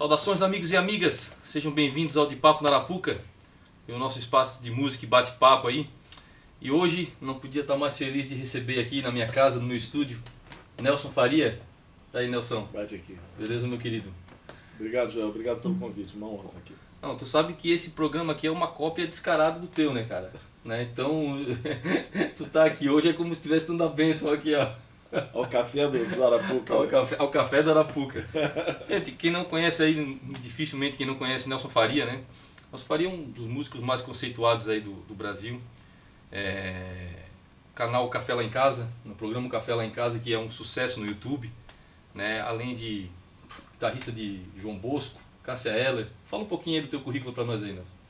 Saudações amigos e amigas, sejam bem-vindos ao De Papo na Arapuca, o nosso espaço de música e bate-papo aí. E hoje não podia estar mais feliz de receber aqui na minha casa, no meu estúdio, Nelson Faria. E aí, Nelson? Bate aqui. Beleza, meu querido? Obrigado, Joel. Obrigado pelo convite. Uma honra estar aqui. Não, tu sabe que esse programa aqui é uma cópia descarada do teu, né, cara? Né? Então, tu tá aqui hoje é como se estivesse dando a bênção aqui, ó. Ao café do Arapuca. Ao café da Arapuca. Gente, quem não conhece aí, dificilmente quem não conhece Nelson Faria, né? Nelson Faria é um dos músicos mais conceituados aí do Brasil. Canal Café Lá em Casa, no programa Café Lá em Casa, que é um sucesso no YouTube, né? Além de guitarrista de João Bosco, Cássia Eller. Fala um pouquinho aí do teu currículo para nós aí, Nelson.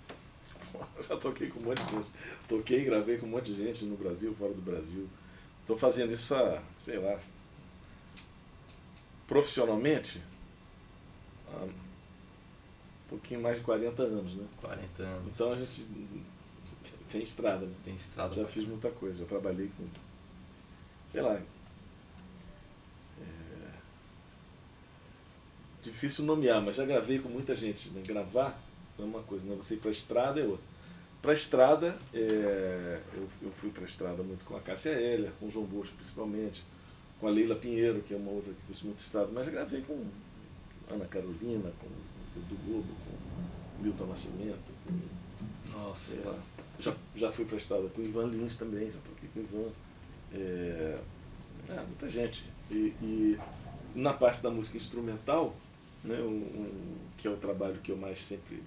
Eu já toquei com um monte de gente. Toquei e gravei com um monte de gente no Brasil, fora do Brasil. Estou fazendo isso há, sei lá, profissionalmente, há um pouquinho mais de 40 anos, né? 40 anos. Então a gente tem estrada, né? Tem estrada. Já fiz muita coisa, já trabalhei com, sei lá, difícil nomear, mas já gravei com muita gente, né? Gravar é uma coisa, né? Você ir para a estrada é outra. Para a estrada, eu fui para a estrada muito com a Cássia Eller, com o João Bosco principalmente, com a Leila Pinheiro, que é uma outra que fiz muito estrada, mas já gravei com Ana Carolina, com o Edu Globo, com Milton Nascimento, com, Nossa. sei lá. Já fui para a estrada com o Ivan Lins também, já toquei com o Ivan. Muita gente. E na parte da música instrumental, né, que é o trabalho que eu mais sempre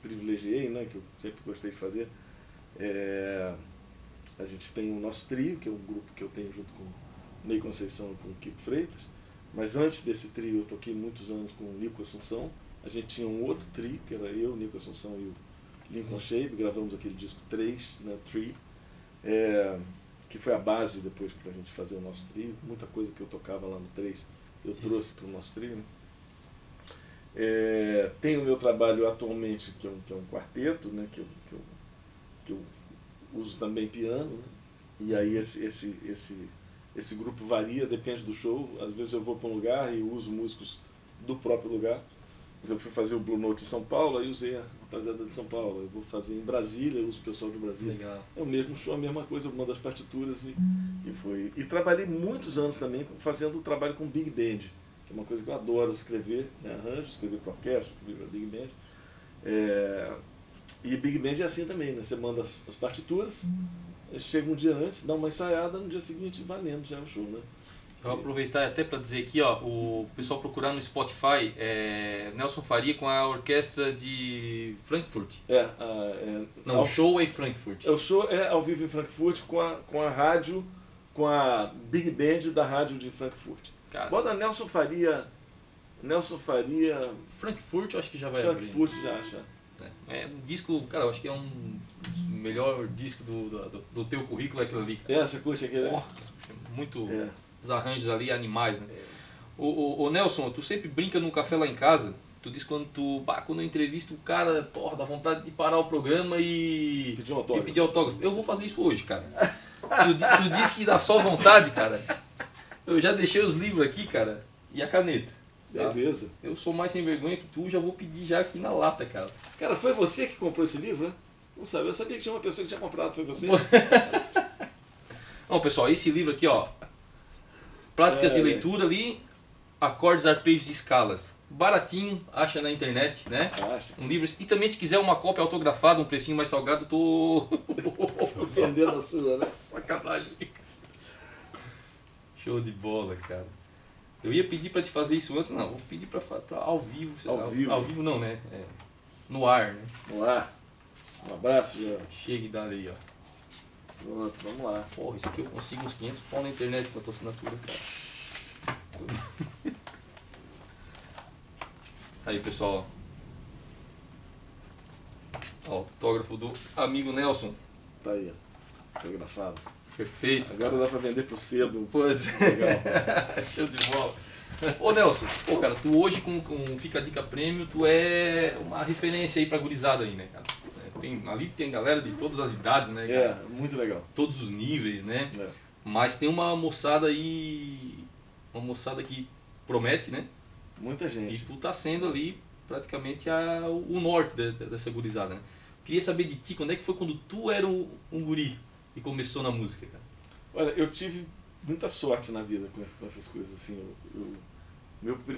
privilegiei, né, que eu sempre gostei de fazer, a gente tem o nosso trio, que é um grupo que eu tenho junto com o Ney Conceição e com o Kiko Freitas, mas antes desse trio eu toquei muitos anos com o Nico Assunção. A gente tinha um outro trio, que era eu, o Nico Assunção e o Lincoln Shape, gravamos aquele disco 3, né, Tree, que foi a base depois para a gente fazer o nosso trio. Muita coisa que eu tocava lá no 3 eu trouxe para o nosso trio, né? Tem o meu trabalho atualmente, que é um quarteto, né, que eu uso também piano, né? E aí esse grupo varia, depende do show. Às vezes eu vou para um lugar e uso músicos do próprio lugar. Por exemplo, fui fazer o Blue Note em São Paulo, aí usei a rapaziada de São Paulo. Eu vou fazer em Brasília, eu uso o pessoal de Brasília. Legal. É o mesmo show, a mesma coisa, eu mando as partituras e foi. E trabalhei muitos anos também fazendo o trabalho com Big Band, que é uma coisa que eu adoro escrever, né, arranjo, escrever para orquestra, escrever para Big Band. E Big Band é assim também, né? Você manda as partituras, chega um dia antes, dá uma ensaiada, no dia seguinte valendo, já é o show, né? Eu vou aproveitar até para dizer aqui, ó, o pessoal procurar no Spotify, Nelson Faria com a orquestra de Frankfurt. Não, o show é em Frankfurt. O show é ao vivo em Frankfurt com a rádio, com a Big Band da rádio de Frankfurt. Cara, bota Nelson Faria. Frankfurt eu acho que já vai Frankfurt já acha. É um disco, cara, eu acho que é um dos melhor disco do teu currículo, é aquilo ali. Cara. Você curte aquele? Muito. Os arranjos ali, animais, né? O Nelson, tu sempre brinca no café lá em casa. Tu diz quando eu entrevisto o cara, porra, dá vontade de parar o programa e pedir autógrafo. Eu vou fazer isso hoje, cara. Tu diz que dá só vontade, cara. Eu já deixei os livros aqui, cara, e a caneta. Tá? Beleza. Eu sou mais sem vergonha que tu, já vou pedir já aqui na lata, cara. Cara, foi você que comprou esse livro, né? Não sabia, eu sabia que tinha uma pessoa que tinha comprado, foi você? Não, pessoal, esse livro aqui, ó. Práticas de leitura ali, acordes, arpejos e escalas. Baratinho, acha na internet, né? Acha. Um livro. E também se quiser uma cópia autografada, um precinho mais salgado, tô vendendo a sua, né? Sacanagem. Show de bola, cara. Eu ia pedir pra te fazer isso antes, não, vou pedir pra ao vivo. Ao vivo? Ao vivo não, né? No ar, né? No ar. Um abraço, já. Chega e dá aí, ó. Pronto, vamos lá. Porra, isso aqui eu consigo uns 500 pau na internet com a tua assinatura, cara. Aí, pessoal. Ó, autógrafo do amigo Nelson. Tá aí, ó. Autografado. Perfeito. Agora dá pra vender pro sebo. Pois é. Legal. Show de bola. Ô Nelson, cara, tu hoje com Fica a Dica Prêmio, tu é uma referência aí pra gurizada aí, né, cara? Ali tem galera de todas as idades, né, cara? Muito legal. Todos os níveis, né? Mas tem uma moçada aí, uma moçada que promete, né? Muita gente. E tu tá sendo ali praticamente o norte dessa gurizada, né? Queria saber de ti, quando é que foi quando tu era um guri e começou na música, cara? Olha, eu tive muita sorte na vida com essas coisas, assim.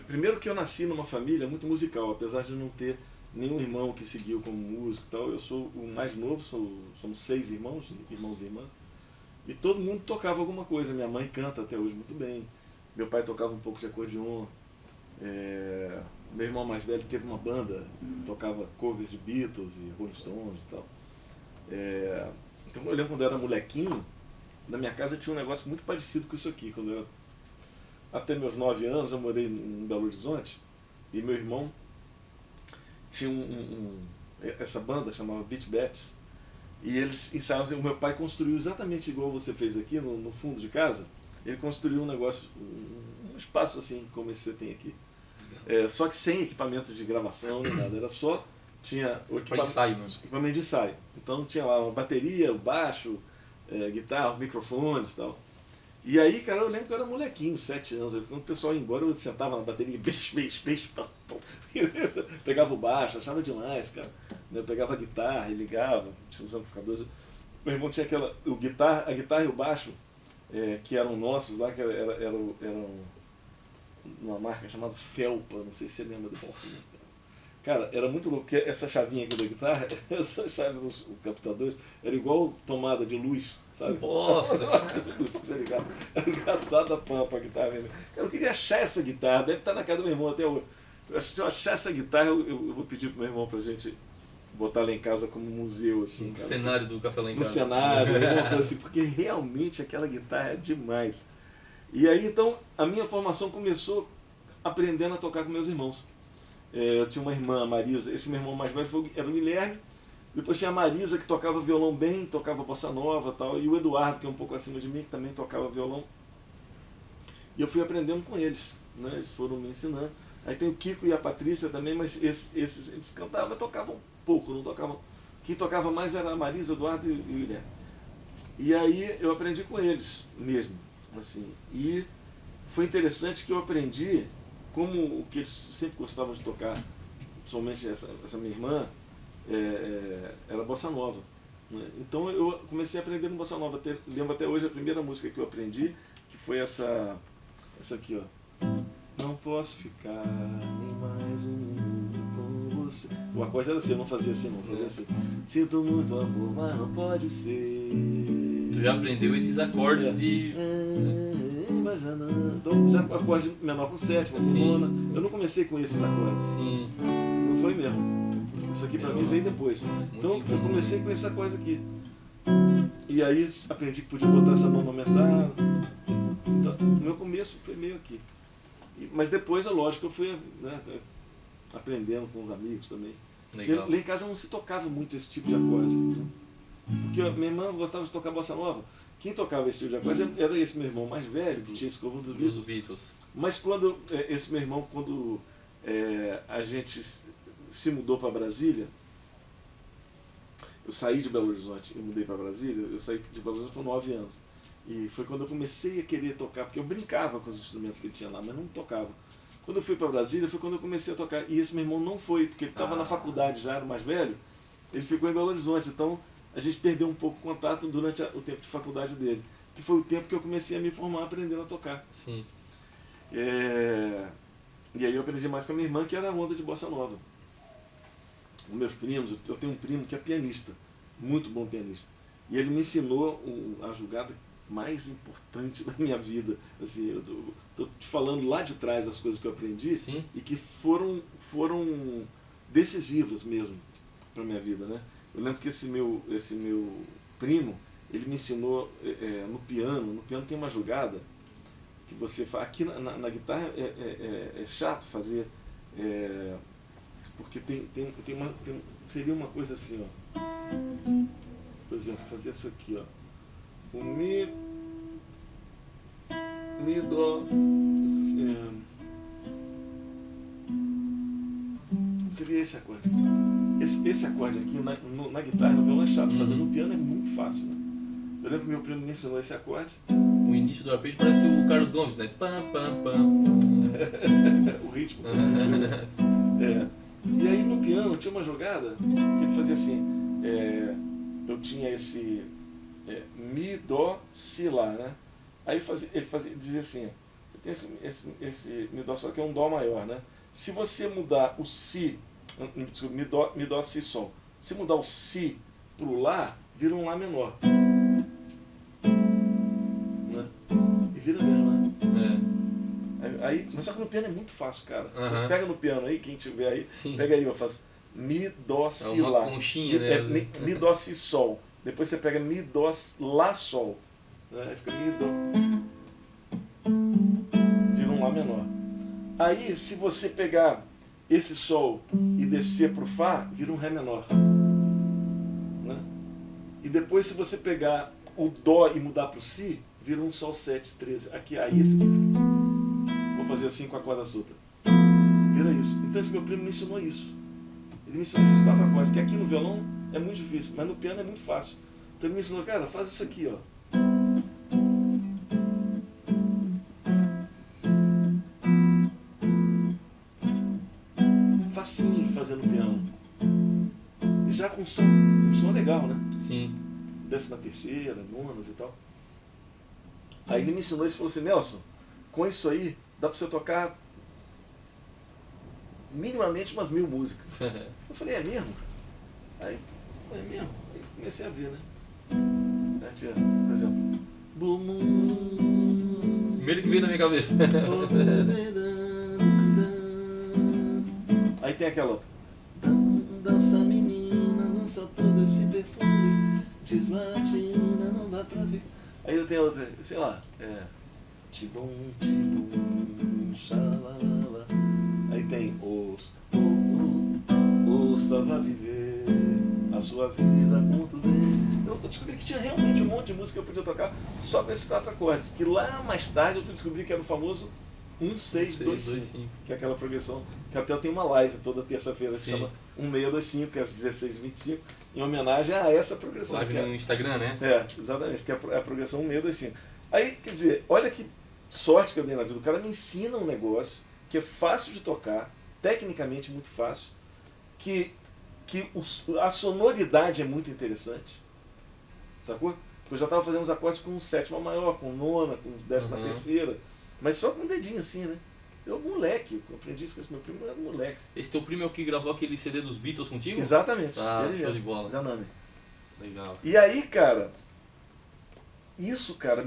Primeiro que eu nasci numa família muito musical, apesar de não ter nenhum irmão que seguiu como músico e tal. Eu sou o mais novo, somos 6 irmãos e irmãs. E todo mundo tocava alguma coisa. Minha mãe canta até hoje muito bem. Meu pai tocava um pouco de acordeon. Meu irmão mais velho teve uma banda, tocava covers de Beatles e Rolling Stones e tal. Então eu lembro quando eu era molequinho, na minha casa tinha um negócio muito parecido com isso aqui. Até meus 9 anos eu morei em Belo Horizonte e meu irmão tinha essa banda chamava Beat Bats, e eles ensaiavam. O meu pai construiu exatamente igual você fez aqui no fundo de casa. Ele construiu um negócio, um espaço assim como esse que você tem aqui, só que sem equipamento de gravação nem nada, era só tinha o equipamento de ensaio. Então tinha lá uma bateria, o baixo, guitarra, os microfones e tal. E aí, cara, eu lembro que eu era molequinho, 7 anos. Quando o pessoal ia embora, eu sentava na bateria, pegava o baixo, achava demais, cara. Eu pegava a guitarra e ligava, tinha uns amplificadores. Meu irmão tinha a guitarra e o baixo, que eram nossos lá, que eram uma marca chamada Felpa, não sei se você lembra desse assim. Cara, era muito louco, porque essa chavinha aqui da guitarra, essa chave dos captadores, era igual tomada de luz, sabe? Nossa! De luz que você ligava. Era engraçado a pampa a guitarra mesmo. Cara, eu queria achar essa guitarra, deve estar na casa do meu irmão até hoje. Se eu achar essa guitarra, eu vou pedir pro meu irmão pra gente botar lá em casa como museu, assim, cara. No cenário do Café Lá em Casa. No cenário, alguma coisa assim, porque realmente aquela guitarra é demais. E aí, então, a minha formação começou aprendendo a tocar com meus irmãos. Eu tinha uma irmã, a Marisa, esse meu irmão mais velho era o Guilherme, depois tinha a Marisa, que tocava violão bem, tocava bossa nova e tal, e o Eduardo, que é um pouco acima de mim, que também tocava violão. E eu fui aprendendo com eles, né? Eles foram me ensinando. Aí tem o Kiko e a Patrícia também, mas eles cantavam, mas tocavam pouco, não tocavam. Quem tocava mais era a Marisa, o Eduardo e o Guilherme. E aí eu aprendi com eles mesmo, assim. E foi interessante que eu aprendi como o que eles sempre gostavam de tocar, principalmente essa minha irmã, era bossa nova, né? Então eu comecei a aprender no bossa nova. Lembro até hoje a primeira música que eu aprendi, que foi essa aqui, ó. Não posso ficar nem mais um minuto com você. O acorde era assim, eu não fazia assim, não fazia assim. Sinto muito amor, mas não pode ser. Tu já aprendeu esses acordes de... Então já com acorde menor com sétima, com nona. Eu não comecei com esses acordes. Sim. Não foi mesmo. Isso aqui pra mim veio depois. Então eu comecei com esse acorde aqui. E aí aprendi que podia botar essa mão aumentada. Então, o meu começo foi meio aqui. Mas depois, é lógico, eu fui, né, aprendendo com os amigos também. Legal. Lá em casa não se tocava muito esse tipo de acorde, né? Porque minha irmã gostava de tocar bossa nova. Quem tocava esse tipo de acorde era esse meu irmão mais velho, que tinha esse cover dos Beatles. Mas quando esse meu irmão, quando a gente se mudou para Brasília, eu saí de Belo Horizonte e mudei para Brasília, eu saí de Belo Horizonte com 9 anos. E foi quando eu comecei a querer tocar, porque eu brincava com os instrumentos que ele tinha lá, mas não tocava. Quando eu fui para Brasília, foi quando eu comecei a tocar. E esse meu irmão não foi, porque ele estava na faculdade já, era mais velho, ele ficou em Belo Horizonte. Então a gente perdeu um pouco o contato durante o tempo de faculdade dele, que foi o tempo que eu comecei a me formar aprendendo a tocar. Sim. E aí eu aprendi mais com a minha irmã, que era a onda de bossa nova. Os meus primos, eu tenho um primo que é pianista, muito bom pianista. E ele me ensinou a jogada mais importante da minha vida. Assim, eu tô te falando lá de trás as coisas que eu aprendi. Sim. E que foram decisivas mesmo para minha vida, né? Eu lembro que esse meu primo, ele me ensinou no piano. No piano tem uma jogada que você faz. Aqui na guitarra é chato fazer, porque seria uma coisa assim, ó. Por exemplo, fazer isso aqui, ó. O mi, dó, seria esse acorde. Esse acorde aqui na guitarra, no violão é chato, fazer no piano é muito fácil, né? Eu lembro que meu primo me ensinou esse acorde. O início do arpejo parece o Carlos Gomes, né? Pam, pam, pam. O ritmo. E aí no piano tinha uma jogada que ele fazia assim, eu tinha esse mi, dó, si, lá, né? Aí ele dizia assim, eu tenho esse mi, dó, sol, que é um dó maior, né? Se você mudar o si, desculpa, mi, dó, si, sol, se mudar o si pro lá, vira um lá menor, né? E vira mesmo, né? Aí, mas só que no piano é muito fácil, cara. Você pega no piano aí, quem tiver aí, Sim. Pega aí, eu faço mi, dó, si, lá. Conchinha, né? Mi, dó, si, sol. Depois você pega mi, dó, lá, sol. Aí fica mi, dó. Vira um lá menor. Aí, se você pegar esse Sol e descer para o Fá, vira um Ré menor. Né? E depois, se você pegar o Dó e mudar para o Si, vira um Sol 7, 13. Aqui, aí esse aqui fica. Vou fazer assim com a corda solta. Vira isso. Então esse meu primo me ensinou isso. Ele me ensinou esses 4 acordes, que aqui no violão é muito difícil, mas no piano é muito fácil. Então ele me ensinou, cara, faz isso aqui, ó. Facinho de fazer no piano. E já com um som legal, né? Sim. 13ª, nonas e tal. Aí ele me ensinou isso e falou assim, Nelson, com isso aí dá pra você tocar minimamente umas 1000 músicas. Eu falei, é mesmo? Aí, é mesmo? Aí comecei a ver, né? Aí tinha, por exemplo, Blue Moon. Primeiro que veio na minha cabeça. Aí tem aquela outra. Dança menina, dança todo esse perfume, desbaratina, não dá pra ver. Aí eu tenho outra, sei lá, tibum, tibum, xalalala. Aí tem ouça vai viver a sua vida com tudo bem. Eu descobri que tinha realmente um monte de música que eu podia tocar só com esses 4 acordes. Que lá mais tarde eu fui descobrir que era o famoso 1, 6, 2, 5. Que é aquela progressão que até eu tenho uma live toda terça-feira que chama 1, 6, 2, 5, que é às 16h25, em homenagem a essa progressão. Live no Instagram, né? Exatamente, que é a progressão 1, 6, 2, 5. Aí, quer dizer, olha que sorte que eu dei na vida. O cara me ensina um negócio que é fácil de tocar, tecnicamente muito fácil, que a sonoridade é muito interessante, sacou? Porque eu já estava fazendo os acordes com 7ª maior, com 9ª, com 13ª, mas só com um dedinho assim, né? Eu moleque, eu aprendi isso com esse meu primo, eu era moleque. Esse teu primo é o que gravou aquele CD dos Beatles contigo? Exatamente. Ah, show de bola. Zanami. Legal. E aí, cara, isso, cara,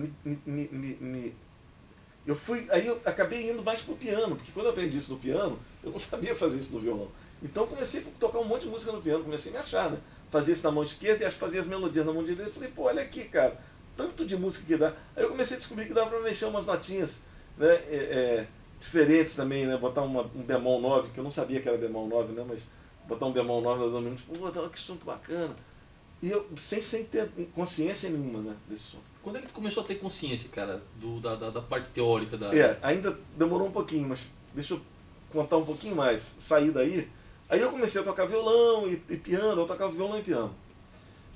aí eu acabei indo mais pro piano, porque quando eu aprendi isso no piano, eu não sabia fazer isso no violão. Então comecei a tocar um monte de música no piano, comecei a me achar, né? Fazia isso na mão esquerda e fazia as melodias na mão direita. Eu falei, pô, olha aqui, cara, tanto de música que dá. Aí eu comecei a descobrir que dava pra mexer umas notinhas, né? Diferentes também, né? Botar um bemol 9, que eu não sabia que era bemol 9, né? Mas botar um bemol 9 no domínio, tipo, pô, que som que bacana. E eu, sem ter consciência nenhuma, né, desse som. Quando é que tu começou a ter consciência, cara, da parte teórica da... Ainda demorou um pouquinho, mas deixa eu contar um pouquinho mais. Saí daí, aí eu comecei a tocar violão e piano, eu tocava violão e piano.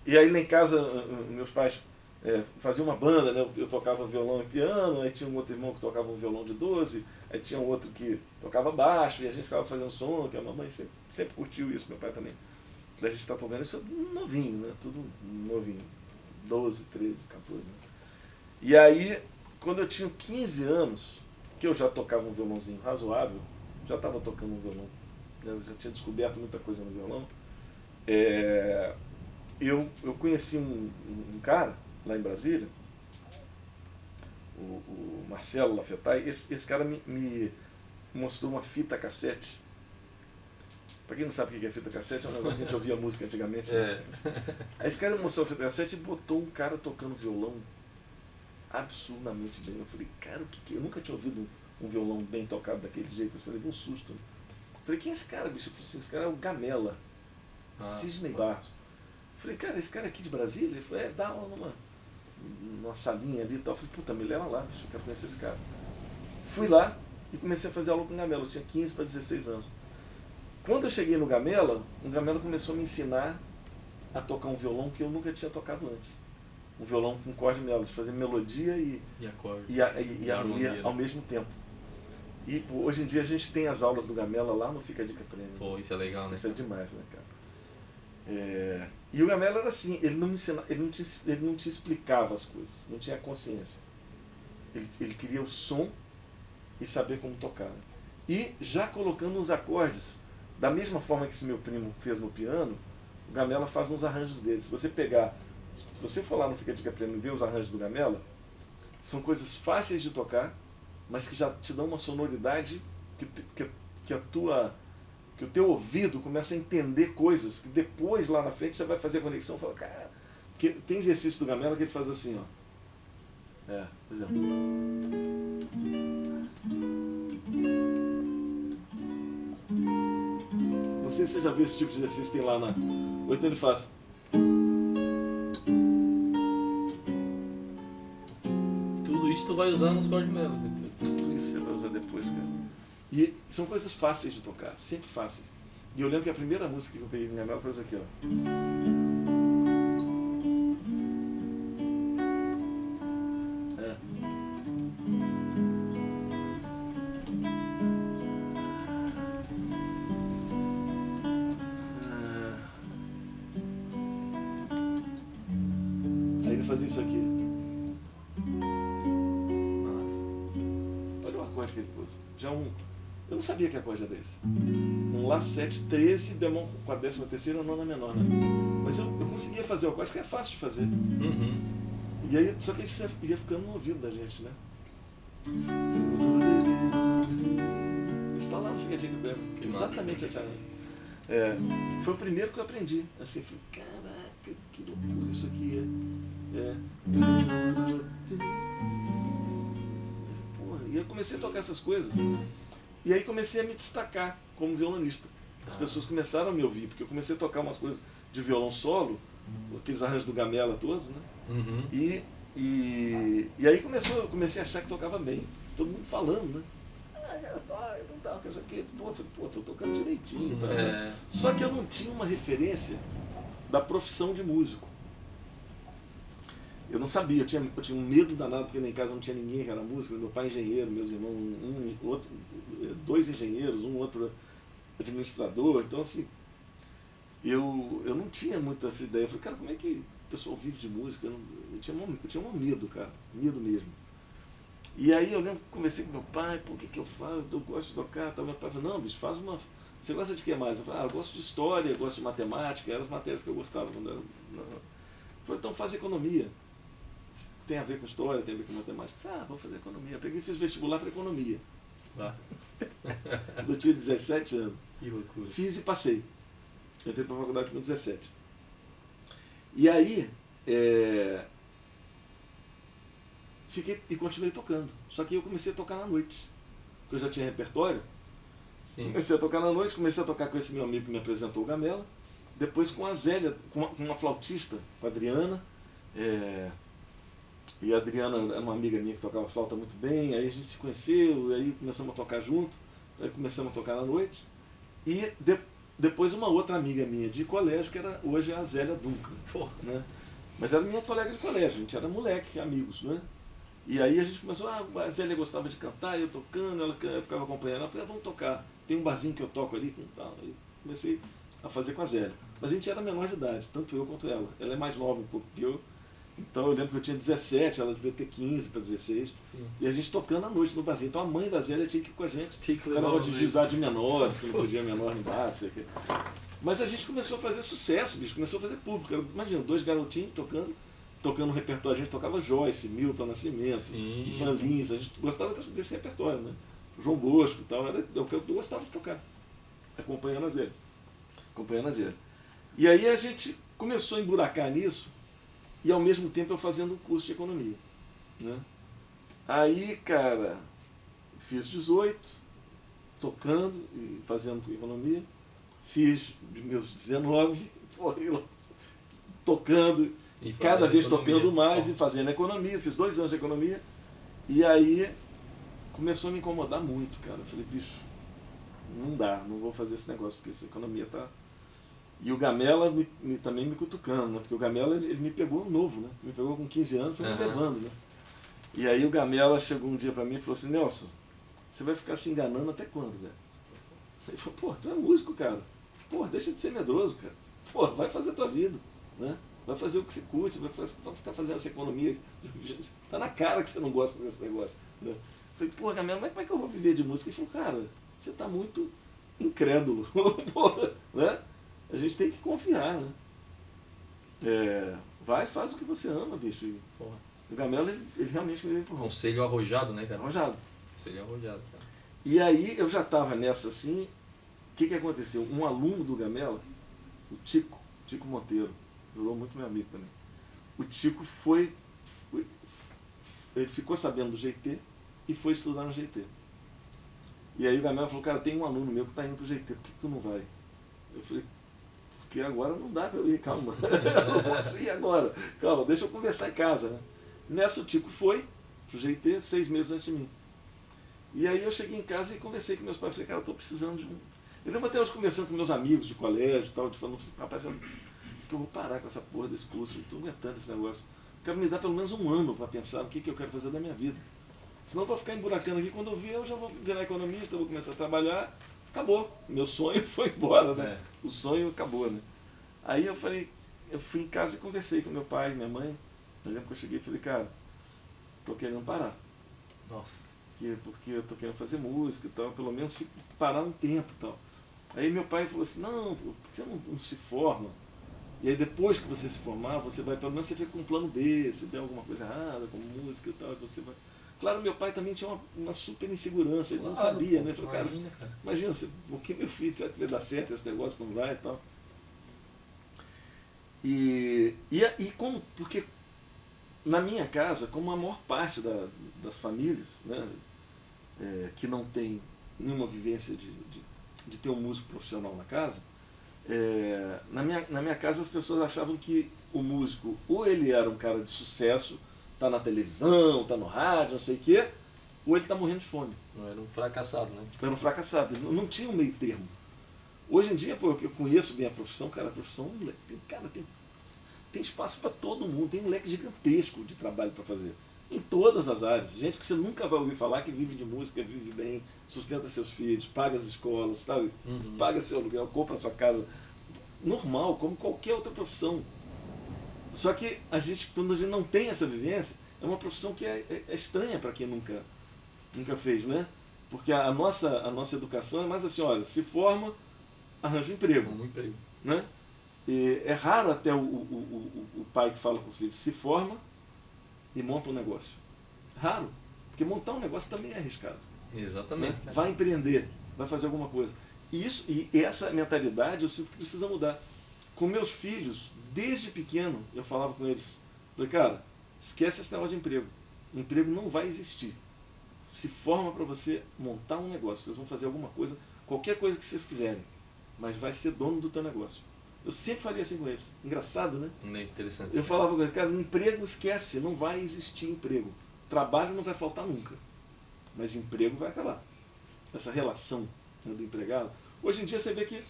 E aí lá em casa, meus pais faziam uma banda, né? Eu tocava violão e piano, aí tinha um outro irmão que tocava um violão de 12, aí tinha um outro que tocava baixo, e a gente ficava fazendo som, que a mamãe sempre curtiu isso, meu pai também. A gente está tocando isso novinho, né? Tudo novinho. 12, 13, 14. Né? E aí, quando eu tinha 15 anos, que eu já tocava um violãozinho razoável, já estava tocando um violão, já tinha descoberto muita coisa no violão, eu conheci um cara lá em Brasília, o Marcelo Lafetai. Esse cara me mostrou uma fita cassete. Pra quem não sabe o que é fita cassete, é um negócio que a gente ouvia música antigamente. Né? Aí esse cara me mostrou a fita cassete e botou um cara tocando violão absurdamente bem. Eu falei, cara, o que é? Eu nunca tinha ouvido um violão bem tocado daquele jeito. Eu levei um susto. Eu falei, quem é esse cara, bicho? Eu falei assim, esse cara é o Gamela, Sidney Barros. Eu falei, cara, esse cara é aqui de Brasília? Ele falou, dá aula numa salinha ali e tal. Eu falei, puta, me leva lá, bicho, eu quero conhecer esse cara. Fui lá e comecei a fazer aula com o Gamela. Eu tinha 15 para 16 anos. Quando eu cheguei no Gamela, o Gamela começou a me ensinar a tocar um violão que eu nunca tinha tocado antes. Um violão com corda melody, fazer melodia e harmonia ao mesmo tempo. E pô, hoje em dia a gente tem as aulas do Gamela lá no Fica a Dica Prêmio. Pô, isso é legal, né? Isso é demais, né, cara? E o Gamela era assim, ele não me ensinava, ele não te explicava as coisas, não tinha consciência. Ele queria o som e saber como tocar. E já colocando os acordes, da mesma forma que esse meu primo fez no piano, o Gamela faz uns arranjos dele. Se você for lá no Fica a Dica Prêmio e ver os arranjos do Gamela, são coisas fáceis de tocar, mas que já te dão uma sonoridade que o teu ouvido começa a entender coisas que depois, lá na frente, você vai fazer a conexão e fala, cara... Porque tem exercício do Gamela que ele faz assim, ó. Por exemplo... sei se você já viu esse tipo de exercício, tem lá na... Ou então ele faz... Tudo isso tu vai usar nos cordas de mel depois. Tudo isso você vai usar depois, cara. E são coisas fáceis de tocar, sempre fáceis. E eu lembro que a primeira música que eu peguei com gamela foi essa aqui, ó. É. Aí ele fazia isso aqui. Olha o acorde que ele pôs. Já um... Eu não sabia que acorde era esse. Um Lá7, 13, bemol com a 13ª nona menor, né? Mas eu conseguia fazer o acorde, porque é fácil de fazer. Uhum. E aí, só que isso ia ficando no ouvido da gente, né? Isso tá lá no Fica a Dica Bema. Exatamente essa. É, foi o primeiro que eu aprendi. Assim, falei, caraca, que loucura isso aqui é. Porra, e eu comecei a tocar essas coisas. E aí comecei a me destacar como violonista. As pessoas começaram a me ouvir, porque eu comecei a tocar umas coisas de violão solo, aqueles arranjos do Gamela todos, né? Uhum. E aí eu comecei a achar que tocava bem. Todo mundo falando, né? Ah, não dá, que aqui, pô, tô tocando direitinho. Tá, né? Só que eu não tinha uma referência da profissão de músico. Eu não sabia, eu tinha um medo danado, porque lá em casa não tinha ninguém que era músico. Meu pai é engenheiro, meus irmãos, dois engenheiros, um outro administrador. Então, assim, eu não tinha muito essa ideia. Eu falei, cara, como é que o pessoal vive de música? Eu tinha um medo, cara, medo mesmo. E aí eu lembro que conversei com meu pai, pô, o que eu faço? Eu gosto de tocar. Meu pai falou, não, bicho, faz uma... Você gosta de que mais? Eu falei, eu gosto de história, eu gosto de matemática, eram as matérias que eu gostava quando era... Eu falei, então faz economia. Tem a ver com história, tem a ver com matemática. Eu falei, vou fazer economia. Eu peguei e fiz vestibular para economia. Eu tinha 17 anos. Que loucura. Fiz e passei. Entrei para a faculdade com 17. E aí, fiquei e continuei tocando. Só que eu comecei a tocar na noite. Porque eu já tinha repertório. Sim. Comecei a tocar na noite, comecei a tocar com esse meu amigo que me apresentou, o Gamela. Depois com a Zélia, com uma flautista, com a Adriana. E a Adriana era uma amiga minha que tocava flauta muito bem, aí a gente se conheceu, aí começamos a tocar junto, aí começamos a tocar na noite. E depois uma outra amiga minha de colégio, que era hoje a Zélia Duncan, né? Mas era minha colega de colégio, a gente era moleque, amigos, né? E aí a gente começou, a Zélia gostava de cantar, eu tocando, eu ficava acompanhando, ela falou, vamos tocar, tem um barzinho que eu toco ali, e tal. Aí comecei a fazer com a Zélia. Mas a gente era menor de idade, tanto eu quanto ela. Ela é mais nova um pouco que eu. Então eu lembro que eu tinha 17, ela devia ter 15 para 16. Sim. E a gente tocando à noite no barzinho. Então a mãe da Zélia tinha que ir com a gente. Tinha que levar de juizado de menores, que não podia menor no bar, sei que. Mas a gente começou a fazer sucesso, bicho, começou a fazer público. Imagina, 2 garotinhos tocando um repertório. A gente tocava Joyce, Milton Nascimento, Van Lins, a gente gostava desse repertório, né? João Bosco e tal, era o que eu gostava de tocar, acompanhando a Zélia. E aí a gente começou a emburacar nisso, e ao mesmo tempo eu fazendo um curso de economia, né? Aí, cara, fiz 18, tocando e fazendo economia, fiz de meus 19, tocando, e cada vez economia, tocando mais e fazendo economia, fiz 2 anos de economia, e aí começou a me incomodar muito, cara. Eu falei, bicho, não dá, não vou fazer esse negócio, porque essa economia tá... E o Gamela também me cutucando, né? Porque o Gamela ele me pegou novo, né? Me pegou com 15 anos, foi me levando, né? E aí o Gamela chegou um dia pra mim e falou assim, Nelson, você vai ficar se enganando até quando, velho? Ele falou, pô, tu é músico, cara. Pô, deixa de ser medroso, cara. Pô, vai fazer a tua vida, né? Vai fazer o que você curte, vai ficar fazendo essa economia. Tá na cara que você não gosta desse negócio, né? Eu falei, pô, Gamela, mas como é que eu vou viver de música? Ele falou, cara, você tá muito incrédulo, porra, né? A gente tem que confiar, né? Vai, faz o que você ama, bicho. Porra. O Gamela, ele realmente me deu empurrão. Conselho arrojado, né, cara? Arrojado. Conselho arrojado, cara. E aí eu já estava nessa assim, o que aconteceu? Um aluno do Gamela, o Tico Monteiro, virou muito meu amigo também. O Tico ele ficou sabendo do GT e foi estudar no GT. E aí o Gamela falou, cara, tem um aluno meu que está indo pro GT, por que tu não vai? Eu falei, porque agora não dá para eu ir, calma. Eu não posso ir agora. Calma, deixa eu conversar em casa, né? Nessa o Tico foi pro GT 6 meses antes de mim. E aí eu cheguei em casa e conversei com meus pais. Falei, cara, eu estou precisando de um... Eu lembro até hoje conversando com meus amigos de colégio e tal, falando, rapaz, que eu vou parar com essa porra desse curso, eu estou aguentando esse negócio. Quero me dar pelo menos um ano para pensar o que eu quero fazer da minha vida. Senão eu vou ficar emburacando aqui, quando eu vir eu já vou virar economista, vou começar a trabalhar, acabou. Meu sonho foi embora, né? O sonho acabou, né? Aí eu falei, eu fui em casa e conversei com meu pai, minha mãe. Eu lembro que eu cheguei e falei, cara, tô querendo parar. Nossa. Porque eu tô querendo fazer música e tal, pelo menos parar um tempo e tal. Aí meu pai falou assim, não, por que você não se forma? E aí depois que você se formar, você vai, pelo menos você fica com um plano B, se der alguma coisa errada, com música e tal, você vai... Claro, meu pai também tinha uma super insegurança, ele não sabia, né? Falei, cara, imagina, o que meu filho, será que vai dar certo esse negócio, não vai e tal. E como, porque na minha casa, como a maior parte das famílias, né, que não tem nenhuma vivência de ter um músico profissional na casa, na minha casa as pessoas achavam que o músico, ou ele era um cara de sucesso, tá na televisão, tá no rádio, não sei o quê, ou ele tá morrendo de fome. Não, era um fracassado, né? Era um fracassado, não tinha um meio termo. Hoje em dia, pô, eu conheço bem a profissão, cara, a profissão, cara, tem espaço para todo mundo, tem um leque gigantesco de trabalho para fazer. Em todas as áreas. Gente que você nunca vai ouvir falar, que vive de música, vive bem, sustenta seus filhos, paga as escolas, sabe? Paga seu aluguel, compra a sua casa. Normal, como qualquer outra profissão. Só que quando a gente não tem essa vivência, é uma profissão que é estranha para quem nunca fez, né? Porque a nossa educação é mais assim, olha, se forma, arranja um emprego. Um emprego. Né? E é raro até o pai que fala com o filho, se forma e monta um negócio. Raro, porque montar um negócio também é arriscado. Exatamente. Né? Vai empreender, vai fazer alguma coisa. E essa mentalidade eu sinto que precisa mudar. Com meus filhos, desde pequeno, eu falava com eles, falei, cara, esquece esse negócio de emprego. Emprego não vai existir. Se forma para você montar um negócio. Vocês vão fazer alguma coisa, qualquer coisa que vocês quiserem, mas vai ser dono do teu negócio. Eu sempre faria assim com eles. Engraçado, né? É interessante. Eu falava com eles, cara, emprego esquece, não vai existir emprego. Trabalho não vai faltar nunca. Mas emprego vai acabar. Essa relação, né, do empregado. Hoje em dia você vê que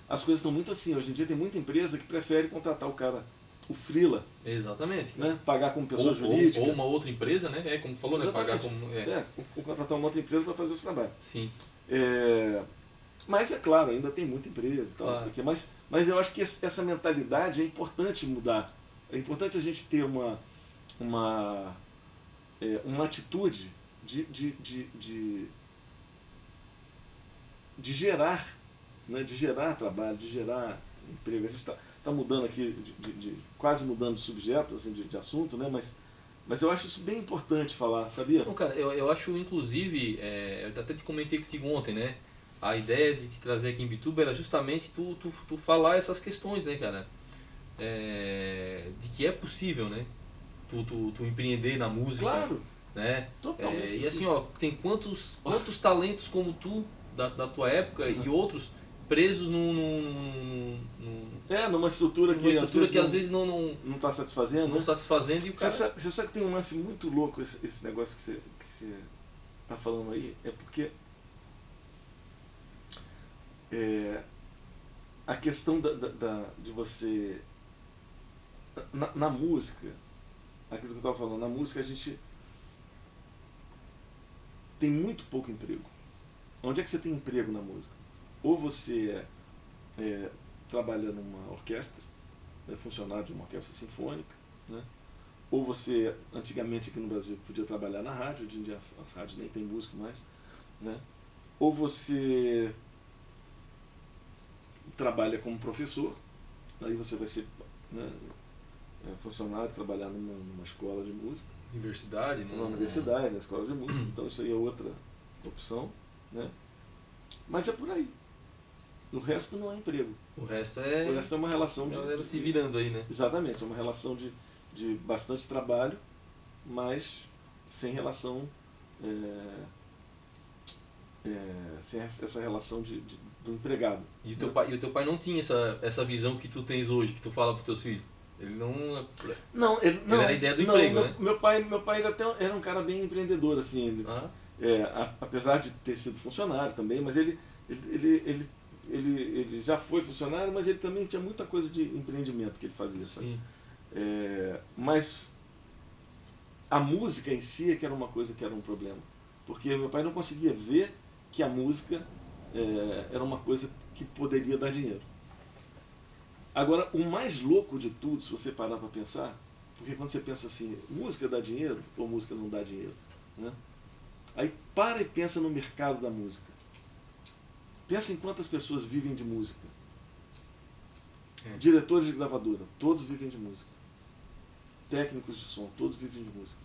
as coisas estão muito assim. Hoje em dia tem muita empresa que prefere contratar o cara, o freela. Exatamente. Né? Pagar como pessoa jurídica. Ou uma outra empresa, né? Como tu falou, né? Pagar como... Ou contratar uma outra empresa para fazer o trabalho. Sim. Mas é claro, ainda tem muita empresa e tal, claro. Mas eu acho que essa mentalidade é importante mudar. É importante a gente ter uma atitude de gerar, né, de gerar trabalho, de gerar emprego. A gente está mudando aqui, quase mudando de subjeto, assim, de assunto, né, mas eu acho isso bem importante falar, sabia? Não, cara, eu acho, inclusive, eu até te comentei contigo ontem, né? A ideia de te trazer aqui em Bituba era justamente tu falar essas questões, né, cara? De que é possível, né? Tu empreender na música. Claro! Né? Totalmente. E assim, ó, tem quantos talentos como tu, da tua época, e outros presos numa estrutura que às vezes não está satisfazendo. Não satisfazendo, e o cara... Você sabe que tem um lance muito louco, esse negócio que você está falando aí, é porque a questão de você... Na música, aquilo que eu estava falando, na música a gente tem muito pouco emprego. Onde é que você tem emprego na música? Ou você trabalha numa orquestra, é funcionário de uma orquestra sinfônica, né? Ou você, antigamente aqui no Brasil, podia trabalhar na rádio, hoje em dia as rádios nem tem música mais, né? Ou você trabalha como professor, aí você vai ser, né, funcionário, trabalhar numa escola de música. Universidade, numa universidade, na escola de música, então isso aí é outra opção, né? Mas é por aí. O resto não é emprego. O resto é uma relação de... galera se virando aí, né? Exatamente, é uma relação de bastante trabalho, mas sem relação... sem essa relação do empregado. E o teu pai não tinha essa visão que tu tens hoje, que tu fala pros teus filhos? Ele não... Ele era a ideia do emprego, né? Meu pai ele até era um cara bem empreendedor, assim. Ele, apesar de ter sido funcionário também, mas ele já foi funcionário, mas ele também tinha muita coisa de empreendimento que ele fazia, sabe? Mas a música em si é que era uma coisa que era um problema. Porque meu pai não conseguia ver que a música era uma coisa que poderia dar dinheiro. Agora, o mais louco de tudo, se você parar para pensar, porque quando você pensa assim, música dá dinheiro ou música não dá dinheiro, né? Aí para e pensa no mercado da música. Pensa em quantas pessoas vivem de música. Diretores de gravadora, todos vivem de música. Técnicos de som, todos vivem de música.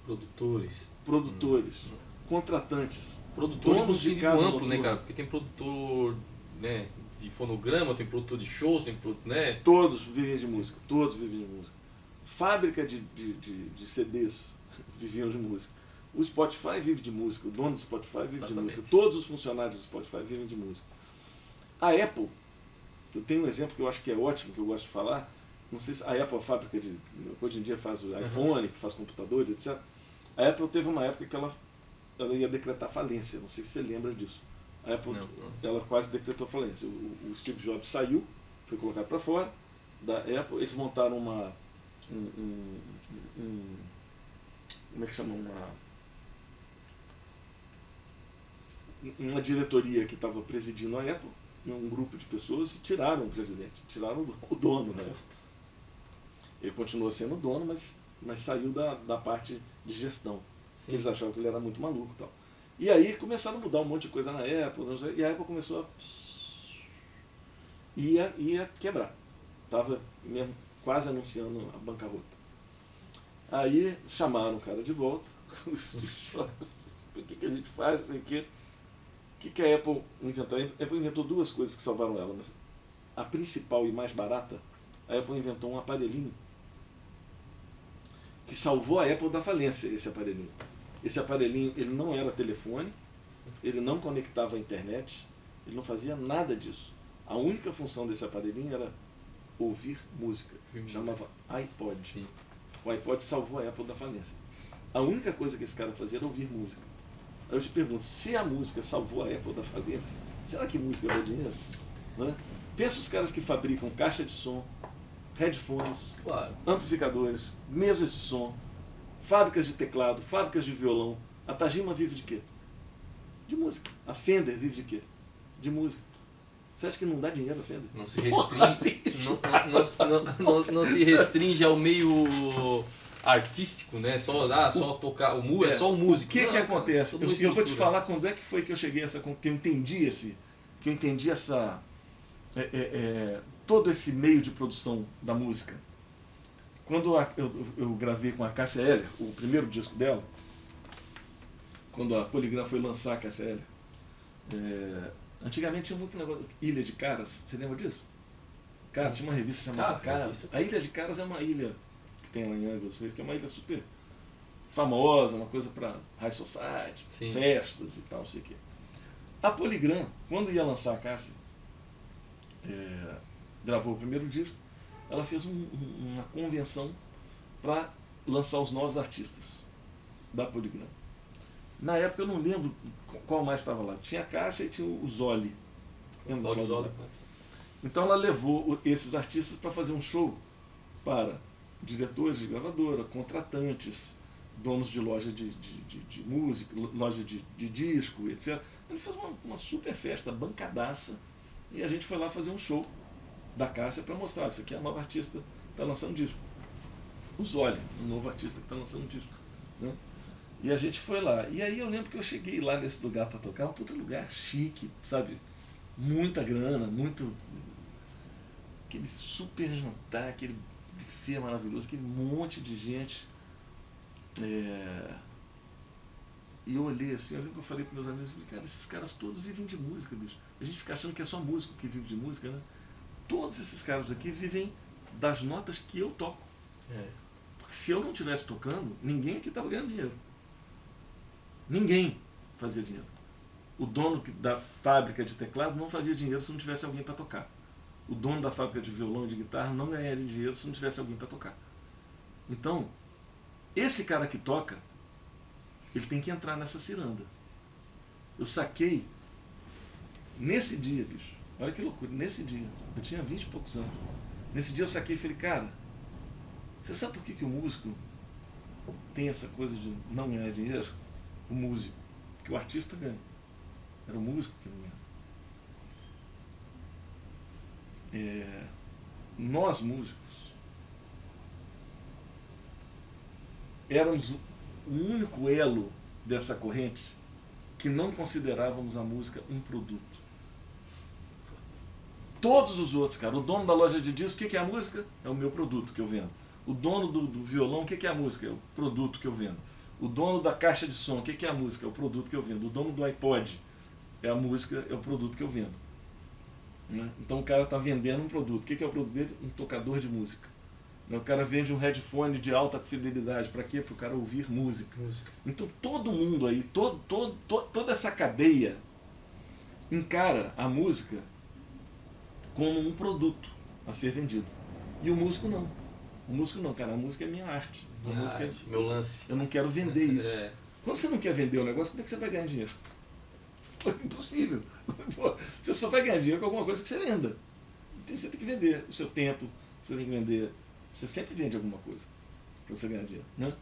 Produtores. Contratantes. Produtores no sentido amplo, né, cara? Porque tem produtor, né, de fonograma, tem produtor de shows, tem produtor, né? Todos vivem de música. Todos vivem de música. Fábrica de CDs viviam de música. O Spotify vive de música, o dono do Spotify vive de música, todos os funcionários do Spotify vivem de música. A Apple, eu tenho um exemplo que eu acho que é ótimo, que eu gosto de falar, não sei se a Apple, a fábrica de, hoje em dia faz o iPhone, que faz computadores, etc. A Apple teve uma época que ela ia decretar falência, não sei se você lembra disso. A Apple, ela quase decretou falência. O Steve Jobs saiu, foi colocado para fora da Apple, eles montaram como é que chama? Uma diretoria que estava presidindo a Apple, um grupo de pessoas, e tiraram o presidente, tiraram o dono da Apple. Ele continuou sendo dono, mas saiu da parte de gestão. Que eles achavam que ele era muito maluco e tal. E aí começaram a mudar um monte de coisa na Apple, e a Apple começou a... ia quebrar. Estava mesmo quase anunciando a bancarrota. Aí chamaram o cara de volta. O que a gente faz? Sei que. O que a Apple inventou? A Apple inventou duas coisas que salvaram ela, mas a principal e mais barata, a Apple inventou um aparelhinho que salvou a Apple da falência, esse aparelhinho. Esse aparelhinho, ele não era telefone, ele não conectava à internet, ele não fazia nada disso. A única função desse aparelhinho era ouvir música. Chamava iPod. Sim. O iPod salvou a Apple da falência. A única coisa que esse cara fazia era ouvir música. Aí eu te pergunto, se a música salvou a Apple da falência, será que música dá dinheiro? Né? Pensa os caras que fabricam caixa de som, headphones, amplificadores, mesas de som, fábricas de teclado, fábricas de violão. A Tajima vive de quê? De música. A Fender vive de quê? De música. Você acha que não dá dinheiro a Fender? Não se restringe, não se restringe ao meio artístico, né? Só tocar é só o músico. O que acontece? Eu vou te falar quando é que foi que eu cheguei a essa, que eu entendi essa todo esse meio de produção da música. Quando eu gravei com a Cássia Eller, o primeiro disco dela, quando a Polygram foi lançar a Cássia Eller, antigamente tinha muito negócio, Ilha de Caras, você lembra disso? Cara, tinha uma revista chamada Caras. A Ilha de Caras é uma ilha que tem lá em Angra dos Reis, que é uma ilha super famosa, uma coisa para high society, festas e tal, não sei o quê. A Polygram, quando ia lançar a Cássia, gravou o primeiro disco, ela fez uma convenção para lançar os novos artistas da Polygram. Na época eu não lembro qual mais estava lá. Tinha a Cássia e tinha o Zoli. Lembra do Zoli? Então ela levou esses artistas para fazer um show para diretores de gravadora, contratantes, donos de loja de música, loja de disco, etc. Ele fez uma super festa, bancadaça, e a gente foi lá fazer um show da Cássia para mostrar, isso aqui é a nova artista que está lançando disco. O Zoli, um novo artista que está lançando disco. Né? E a gente foi lá. E aí eu lembro que eu cheguei lá nesse lugar para tocar, um puta lugar chique, sabe? Muita grana, aquele super jantar, aquele buffet maravilhoso, aquele monte de gente. E eu olhei assim, eu lembro que eu falei para meus amigos, cara, esses caras todos vivem de música, bicho. A gente fica achando que é só músico que vive de música, né? Todos esses caras aqui vivem das notas que eu toco. Porque se eu não estivesse tocando, ninguém aqui estava ganhando dinheiro. Ninguém fazia dinheiro. O dono da fábrica de teclado não fazia dinheiro se não tivesse alguém para tocar. O dono da fábrica de violão e de guitarra não ganharia dinheiro se não tivesse alguém para tocar. Então, esse cara que toca, ele tem que entrar nessa ciranda. Eu saquei nesse dia, bicho. Olha que loucura, nesse dia. Eu tinha 20 e poucos anos. Nesse dia eu saquei e falei, cara, você sabe por que o músico tem essa coisa de não ganhar dinheiro? O músico. Porque o artista ganha. Era o músico que não ganha. Nós, músicos, éramos o único elo dessa corrente que não considerávamos a música um produto. Todos os outros, cara, o dono da loja de discos, o que é a música? É o meu produto que eu vendo. O dono do violão, o que é a música? É o produto que eu vendo. O dono da caixa de som, o que é a música? É o produto que eu vendo. O dono do iPod, é a música, é o produto que eu vendo. Né? Então o cara está vendendo um produto. O que é o produto dele? Um tocador de música. O cara vende um headphone de alta fidelidade. Para quê? Para o cara ouvir música. Então todo mundo aí, toda essa cadeia encara a música como um produto a ser vendido. E o músico não. O músico não, cara. A música é minha arte. Minha música arte, meu lance. Eu não quero vender isso. Quando você não quer vender o negócio, como é que você vai ganhar dinheiro? Impossível. Você só vai ganhar dinheiro com alguma coisa que você venda. Então você tem que vender o seu tempo, você tem que vender. Você sempre vende alguma coisa para você ganhar dinheiro. Né?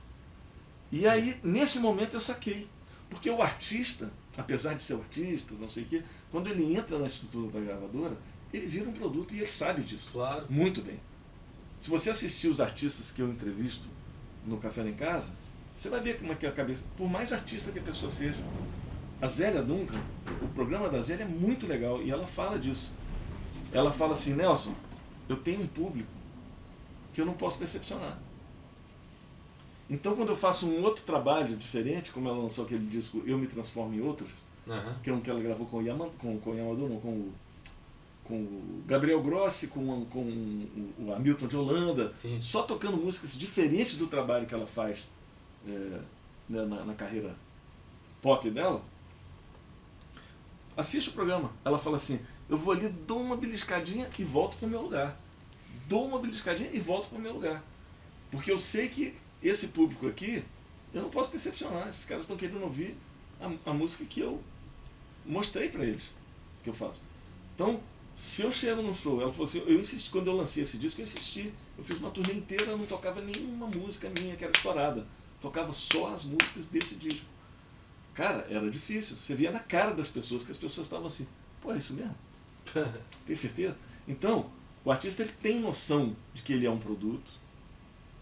E aí, nesse momento, eu saquei. Porque o artista, apesar de ser um artista, não sei o quê, quando ele entra na estrutura da gravadora, ele vira um produto e ele sabe disso. Claro. Muito bem. Se você assistir os artistas que eu entrevisto no Café lá em Casa, você vai ver como é que é a cabeça. Por mais artista que a pessoa seja, a Zélia Duncan, o programa da Zélia é muito legal e ela fala disso. Ela fala assim, Nelson, eu tenho um público que eu não posso decepcionar. Então quando eu faço um outro trabalho diferente, como ela lançou aquele disco Eu Me Transformo em Outros, que é um que ela gravou com o Yamadou, não, com o Gabriel Grossi, com o Hamilton de Holanda, sim, só tocando músicas diferentes do trabalho que ela faz na carreira pop dela. Assiste o programa. Ela fala assim, eu vou ali, dou uma beliscadinha e volto para o meu lugar. Dou uma beliscadinha e volto para o meu lugar. Porque eu sei que esse público aqui, eu não posso decepcionar. Esses caras estão querendo ouvir a música que eu mostrei para eles, que eu faço. Então, se eu chego num show, ela falou assim, eu insisti, quando eu lancei esse disco, eu insisti. Eu fiz uma turnê inteira, eu não tocava nenhuma música minha que era estourada. Tocava só as músicas desse disco. Cara, era difícil. Você via na cara das pessoas que as pessoas estavam assim, pô, é isso mesmo? Tem certeza? Então, o artista ele tem noção de que ele é um produto,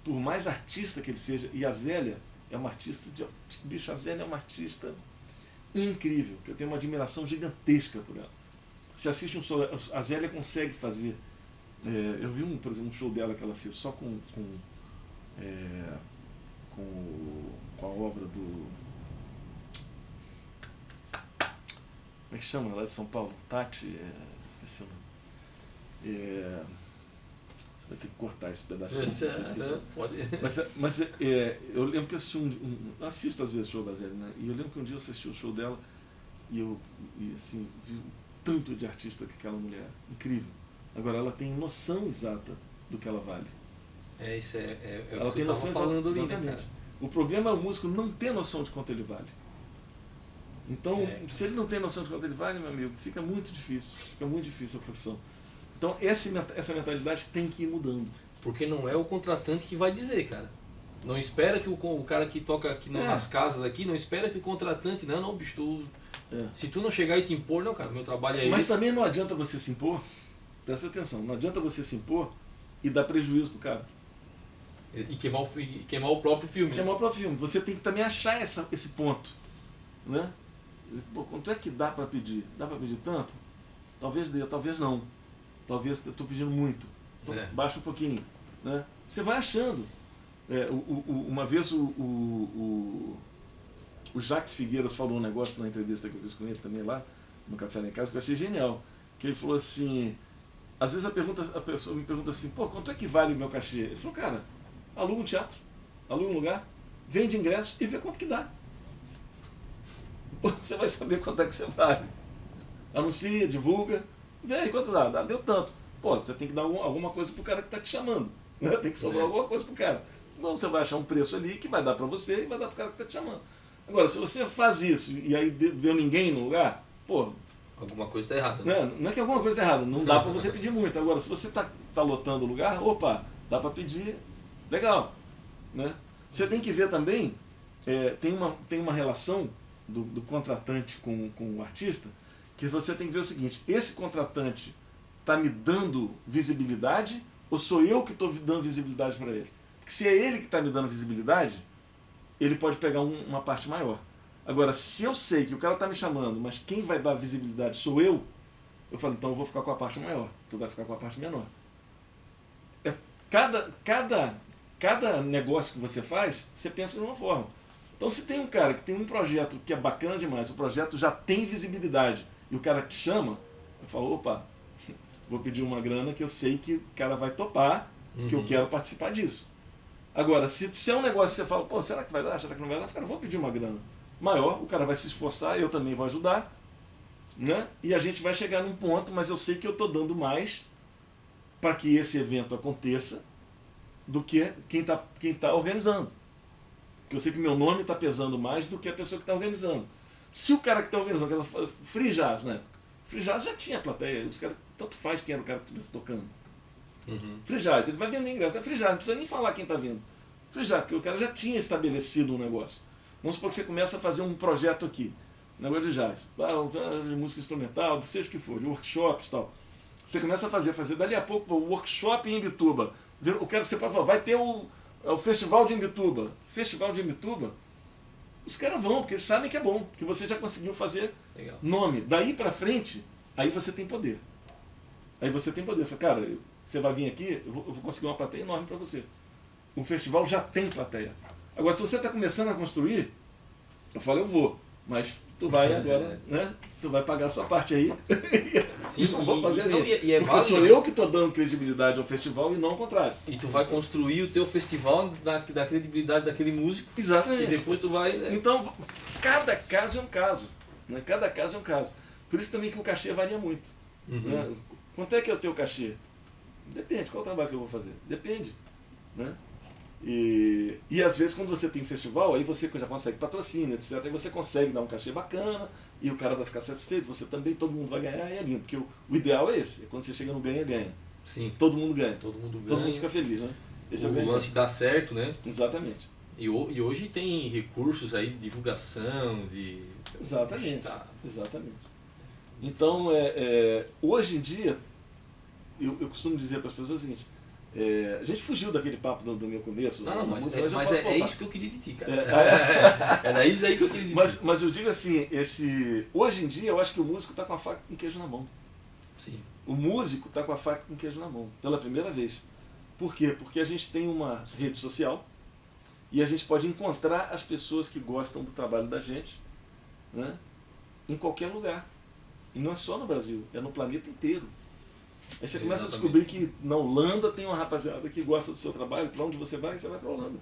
por mais artista que ele seja, e a Zélia é uma artista, bicho, a Zélia é uma artista incrível, que eu tenho uma admiração gigantesca por ela. Você assiste um show, a Zélia consegue fazer, eu vi, por exemplo, um show dela que ela fez só com a obra do... Como é que chama? Lá de São Paulo? Tati? Esqueci o nome. Você vai ter que cortar esse pedacinho. Mas eu lembro que eu assisti assisto às vezes o show da Zélia, né? E eu lembro que um dia eu assisti o show dela e assim, vi o tanto de artista que aquela mulher é. Incrível. Agora, ela tem noção exata do que ela vale. Isso ela tem noção falando ali, exatamente. né, cara? O problema é o músico não ter noção de quanto ele vale. Então, se ele não tem noção de quanto ele vale, meu amigo, fica muito difícil a profissão. Então, essa mentalidade tem que ir mudando. Porque não é o contratante que vai dizer, cara. Não espera que o cara que toca aqui nas casas aqui, não espera que o contratante, não, bicho, se tu não chegar e te impor, não, cara, meu trabalho é Mas também não adianta você se impor, presta atenção, não adianta você se impor e dar prejuízo pro cara. E queimar o próprio filme. Queimar o próprio filme. Você tem que também achar esse ponto, né? Pô, quanto é que dá para pedir? Dá para pedir tanto? Talvez dê, talvez não. Talvez eu estou pedindo muito. Então, baixa um pouquinho. Né? Você vai achando. Uma vez o Jacques Figueiras falou um negócio na entrevista que eu fiz com ele também lá, no Café lá em Casa, que eu achei genial. Que ele falou assim, às vezes a pessoa me pergunta assim, pô, quanto é que vale o meu cachê? Ele falou, cara, aluga um teatro, aluga um lugar, vende ingressos e vê quanto que dá. pô, você vai saber quanto é que você vale. Anuncia, divulga, vê aí quanto dá. Deu tanto. Pô, você tem que dar alguma coisa pro cara que está te chamando. Né? Tem que sobrar alguma coisa pro cara. Então você vai achar um preço ali que vai dar para você e vai dar pro cara que está te chamando. Agora, se você faz isso e aí deu ninguém no lugar, pô... Alguma coisa está errada. Né? Não é que alguma coisa está errada, não dá para você pedir muito. Agora, se você tá lotando o lugar, opa, dá para pedir, legal. Né? Você tem que ver também, tem uma relação do contratante com o artista, que você tem que ver o seguinte, esse contratante está me dando visibilidade ou sou eu que estou dando visibilidade para ele? Porque se é ele que está me dando visibilidade, ele pode pegar uma parte maior. Agora, se eu sei que o cara está me chamando, mas quem vai dar visibilidade sou eu falo, então eu vou ficar com a parte maior, tu vai ficar com a parte menor. Cada negócio que você faz, você pensa de uma forma. Então, se tem um cara que tem um projeto que é bacana demais, o projeto já tem visibilidade, e o cara te chama, eu falo, opa, vou pedir uma grana que eu sei que o cara vai topar, que eu quero participar disso. Agora, se é um negócio que você fala, pô, será que vai dar, será que não vai dar? Cara, vou pedir uma grana maior, o cara vai se esforçar, eu também vou ajudar, né? E a gente vai chegar num ponto, mas eu sei que eu estou dando mais para que esse evento aconteça do que quem tá organizando. Porque eu sei que meu nome está pesando mais do que a pessoa que está organizando. Se o cara que está organizando, aquela Free Jazz, né? Free Jazz já tinha plateia, os caras, tanto faz quem era o cara que estivesse tocando. Free Jazz, ele vai vender ingresso, é Free Jazz, não precisa nem falar quem está vindo. Free Jazz, porque o cara já tinha estabelecido um negócio. Vamos supor que você começa a fazer um projeto aqui, um negócio de jazz, de música instrumental, seja o que for, de workshops e tal. Você começa a fazer dali a pouco o workshop em Imbituba. O cara, você pode falar, vai ter o Festival de Imbituba. Festival de Imbituba, os caras vão, porque eles sabem que é bom, que você já conseguiu fazer Legal. Nome. Daí pra frente, aí você tem poder. Aí você tem poder. Fala, cara, você vai vir aqui, eu vou conseguir uma plateia enorme para você. O festival já tem plateia. Agora, se você está começando a construir, eu falo, eu vou, mas tu vai agora, né? Tu vai pagar a sua parte aí. Sim, não vou fazer não. E é porque sou eu que estou dando credibilidade ao festival e não ao contrário. E tu vai construir o teu festival da credibilidade daquele músico. Exatamente. E depois tu vai... Né? Então, cada caso é um caso. Né? Cada caso é um caso. Por isso também que o cachê varia muito. Né? Quanto é que é o teu cachê? Depende, qual é o trabalho que eu vou fazer? Depende. Né? E às vezes quando você tem festival, aí você já consegue patrocínio, etc. Aí você consegue dar um cachê bacana e o cara vai ficar satisfeito, você também, todo mundo vai ganhar e é lindo. Porque o ideal é esse, é quando você chega no ganha-ganha. Sim. Todo mundo ganha. Todo mundo ganha. Todo mundo fica feliz, né? Esse o lance dá certo, né? Exatamente. E hoje tem recursos aí de divulgação, de... Exatamente. Exatamente. Então, hoje em dia, eu costumo dizer para as pessoas o seguinte, a gente fugiu daquele papo do meu começo. Não, mas é isso que eu queria de ti, cara. Era isso aí que eu queria de ti. Mas eu digo assim, hoje em dia eu acho que o músico está com a faca com queijo na mão. Sim. O músico está com a faca com queijo na mão, pela primeira vez. Por quê? Porque a gente tem uma rede social e a gente pode encontrar as pessoas que gostam do trabalho da gente, né, em qualquer lugar. E não é só no Brasil, é no planeta inteiro. Aí você começa a descobrir que na Holanda tem uma rapaziada que gosta do seu trabalho. Para onde você vai para a Holanda.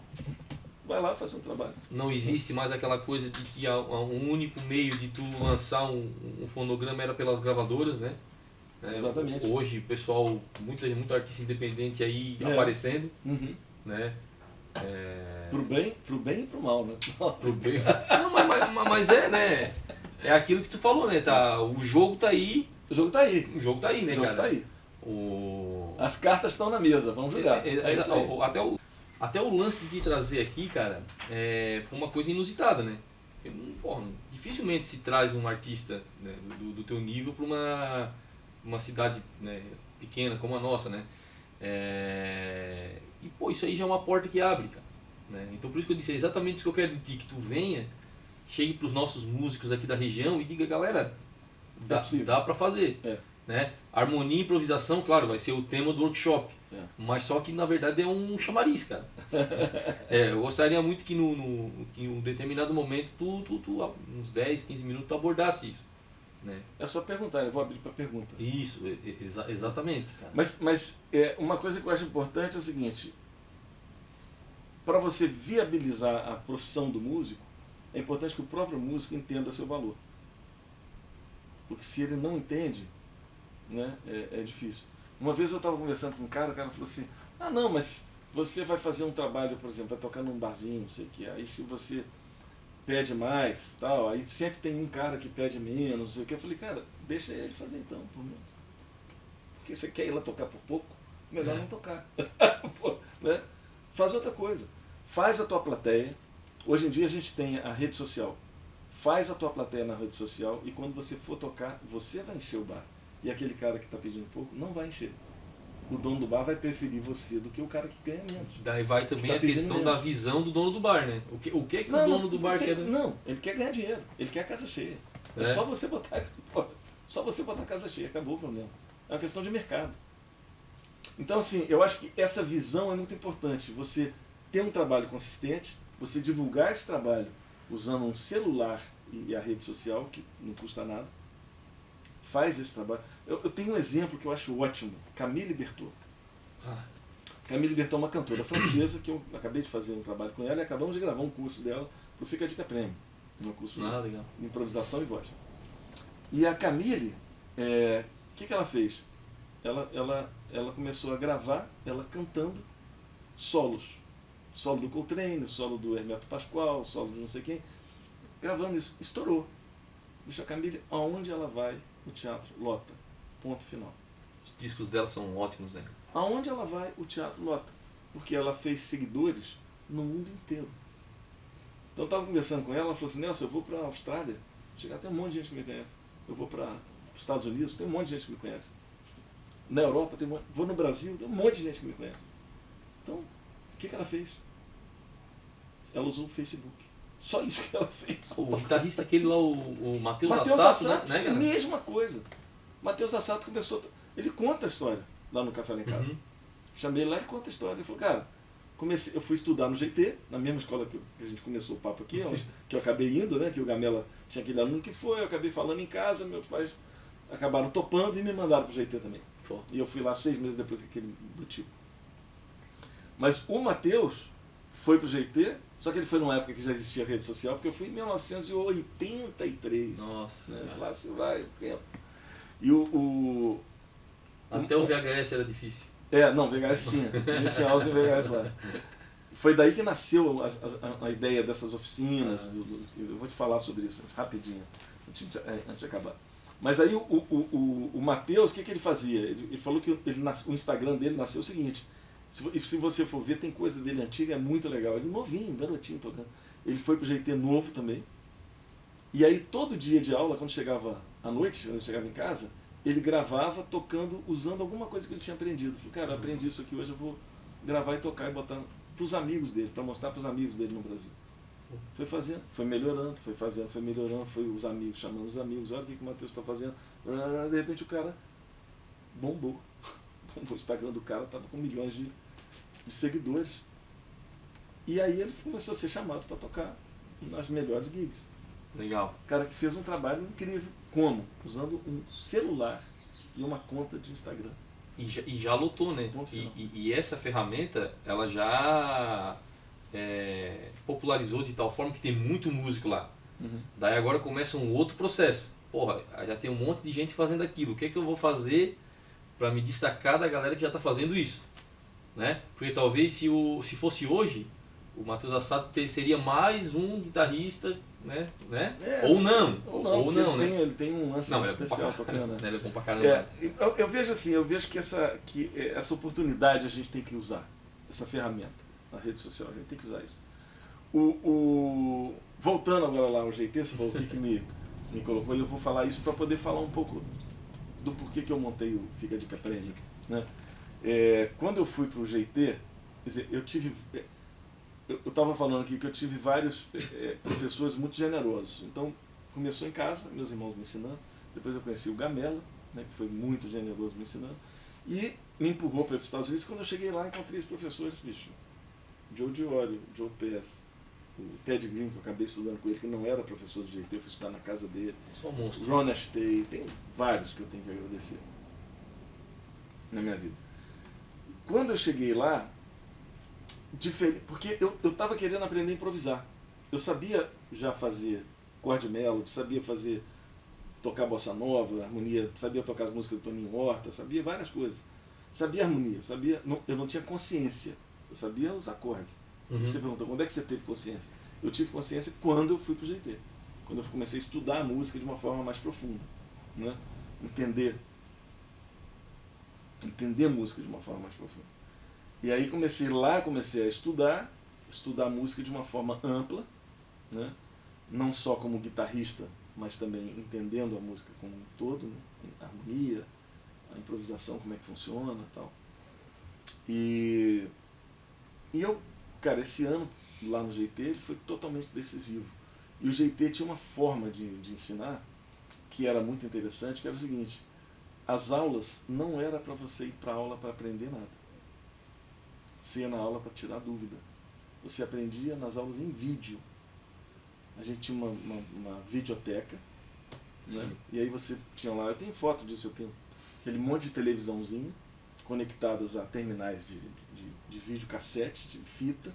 Vai lá fazer um trabalho. Não existe mais aquela coisa de que um único meio de tu lançar um fonograma era pelas gravadoras, né? Exatamente. Hoje o pessoal, muito artista independente aí aparecendo, né? Pro bem e pro mal, né? Pro bem. Não, mas né? É aquilo que tu falou, né? O jogo tá aí. O jogo tá aí. O jogo tá aí, né, cara? O jogo tá aí. As cartas estão na mesa, vamos jogar. Isso aí. Até o lance de te trazer aqui, cara, foi uma coisa inusitada, né? Dificilmente se traz um artista, né, do teu nível para uma cidade, né, pequena como a nossa, né? E pô, isso aí já é uma porta que abre, cara. Né? Então por isso que eu disse, é exatamente isso que eu quero de ti, que tu venha, chegue pros nossos músicos aqui da região e diga, galera, dá pra fazer. Né? Harmonia e improvisação, claro, vai ser o tema do workshop. Mas só que na verdade é um chamariz, cara. Eu gostaria muito que em um determinado momento uns 10, 15 minutos, tu abordasse isso. Né? É só perguntar, eu vou abrir para pergunta. Isso, exatamente. Cara. Mas uma coisa que eu acho importante é o seguinte, para você viabilizar a profissão do músico, é importante que o próprio músico entenda seu valor. Porque se ele não entende, né, é difícil. Uma vez eu estava conversando com um cara, o cara falou assim, ah não, mas você vai fazer um trabalho, por exemplo, vai tocar num barzinho, não sei o que, aí se você pede mais, tal, aí sempre tem um cara que pede menos, não sei o que. Eu falei, cara, deixa ele fazer então, por mim. Porque você quer ir lá tocar por pouco, melhor não tocar. Pô, né? Faz outra coisa. Faz a tua plateia. Hoje em dia a gente tem a rede social. Faz a tua plateia na rede social e quando você for tocar, você vai encher o bar. E aquele cara que está pedindo pouco não vai encher. O dono do bar vai preferir você do que o cara que ganha menos. Daí vai também a questão da visão do dono do bar, né? O que é que o dono do bar quer? Não, ele quer ganhar dinheiro, ele quer a casa cheia. É só você botar, só você botar a casa cheia, acabou o problema. É uma questão de mercado. Então, assim, eu acho que essa visão é muito importante. Você ter um trabalho consistente, você divulgar esse trabalho usando um celular e a rede social, que não custa nada. Faz esse trabalho. Eu tenho um exemplo que eu acho ótimo. Camille Berthaud. Camille Berthaud é uma cantora francesa que eu acabei de fazer um trabalho com ela e acabamos de gravar um curso dela para o Fica a Dica Prêmio. Um curso de improvisação e voz. E a Camille, o que ela fez? Ela começou a gravar, ela cantando solos. Solo do Coltrane, solo do Hermeto Pascoal, solo de não sei quem. Gravando isso, estourou. Bicho, a Camille, aonde ela vai, o teatro lota. Ponto final. Os discos dela são ótimos, né? Aonde ela vai, o teatro lota. Porque ela fez seguidores no mundo inteiro. Então eu estava conversando com ela, ela falou assim, Nelson, eu vou para a Austrália, chegar até um monte de gente que me conhece. Eu vou para os Estados Unidos, tem um monte de gente que me conhece. Na Europa, vou no Brasil, tem um monte de gente que me conhece. Então, o que ela fez? Ela usou o Facebook. Só isso que ela fez. O guitarrista aquele lá, o Matheus Assato, né, cara? Mesma coisa. Matheus Assato começou... Ele conta a história lá no Café lá em Casa. Chamei ele lá e conta a história. Ele falou, cara, eu fui estudar no GT, na mesma escola que a gente começou o papo aqui, que eu acabei indo, né? Que o Gamela tinha aquele aluno que foi, eu acabei falando em casa, meus pais acabaram topando e me mandaram pro GT também. E eu fui lá 6 meses depois daquele do tipo. Mas o Matheus foi pro GT, só que ele foi numa época que já existia rede social, porque eu fui em 1983. Nossa. Né? Lá se vai o tempo. E até o VHS era difícil. Não, VHS tinha. A gente tinha aula em VHS lá. Foi daí que nasceu a ideia dessas oficinas. Eu vou te falar sobre isso rapidinho, antes de acabar. Mas aí o Matheus, o que ele fazia? Ele falou que o Instagram dele nasceu o seguinte, se você for ver, tem coisa dele antiga, é muito legal. Ele novinho, garotinho tocando. Ele foi pro GT novo também. E aí todo dia de aula, quando chegava à noite, quando ele chegava em casa, ele gravava tocando, usando alguma coisa que ele tinha aprendido. Falei, cara, eu aprendi isso aqui, hoje eu vou gravar e tocar e botar pros amigos dele, para mostrar pros amigos dele no Brasil. Foi fazendo, foi melhorando, foi fazendo, foi melhorando, foi os amigos, chamando os amigos, olha o que o Matheus está fazendo. De repente o cara bombou. O Instagram do cara estava com milhões de seguidores. E aí ele começou a ser chamado para tocar nas melhores gigs. Legal. O cara que fez um trabalho incrível. Como? Usando um celular e uma conta de Instagram. E já lotou, né? E essa ferramenta, ela já popularizou de tal forma que tem muito músico lá. Daí agora começa um outro processo. Porra, já tem um monte de gente fazendo aquilo. O que é que eu vou fazer para me destacar da galera que já está fazendo isso? Né? Porque talvez se fosse hoje, o Matheus Assato seria mais um guitarrista, né? Ou não, né? Ele tem um lance especial tocando. Ele é bom pra caramba. Eu vejo assim, que essa oportunidade a gente tem que usar, essa ferramenta na rede social, a gente tem que usar isso. Voltando agora lá ao GT, você falou o que me colocou, e eu vou falar isso para poder falar um pouco do porquê que eu montei o Fica a Dica Prêmio, né? Quando eu fui para o GT, quer dizer, eu estava falando aqui que eu tive vários professores muito generosos. Então, começou em casa, meus irmãos me ensinando. Depois eu conheci o Gamela, né, que foi muito generoso me ensinando. E me empurrou para ir para os Estados Unidos. Quando eu cheguei lá, encontrei os professores, bicho. Joe Diorio, Joe Pass, o Ted Green, que eu acabei estudando com ele, que não era professor de GT, eu fui estudar na casa dele. Só um monstro. Ron Astay, tem vários que eu tenho que agradecer na minha vida. Quando eu cheguei lá, porque eu estava querendo aprender a improvisar. eu sabia já fazer chord melody, sabia tocar bossa nova, harmonia, sabia tocar as músicas do Toninho Horta, sabia várias coisas. Sabia harmonia, eu não tinha consciência, eu sabia os acordes. Você perguntou, quando é que você teve consciência? Eu tive consciência quando eu fui pro GT, quando eu comecei a estudar a música de uma forma mais profunda, né? Entender a música de uma forma mais profunda. E aí comecei a estudar música de uma forma ampla, né? Não só como guitarrista, mas também entendendo a música como um todo, né? A harmonia, a improvisação, como é que funciona e tal. E eu, cara, esse ano lá no GT ele foi totalmente decisivo. E o GT tinha uma forma de ensinar que era muito interessante, que era o seguinte: as aulas não era para você ir para aula para aprender nada. Você ia na aula para tirar dúvida. Você aprendia nas aulas em vídeo. A gente tinha uma videoteca, né? E aí você tinha lá, eu tenho foto disso, eu tenho aquele monte de televisãozinho conectadas a terminais de vídeo cassete, de fita.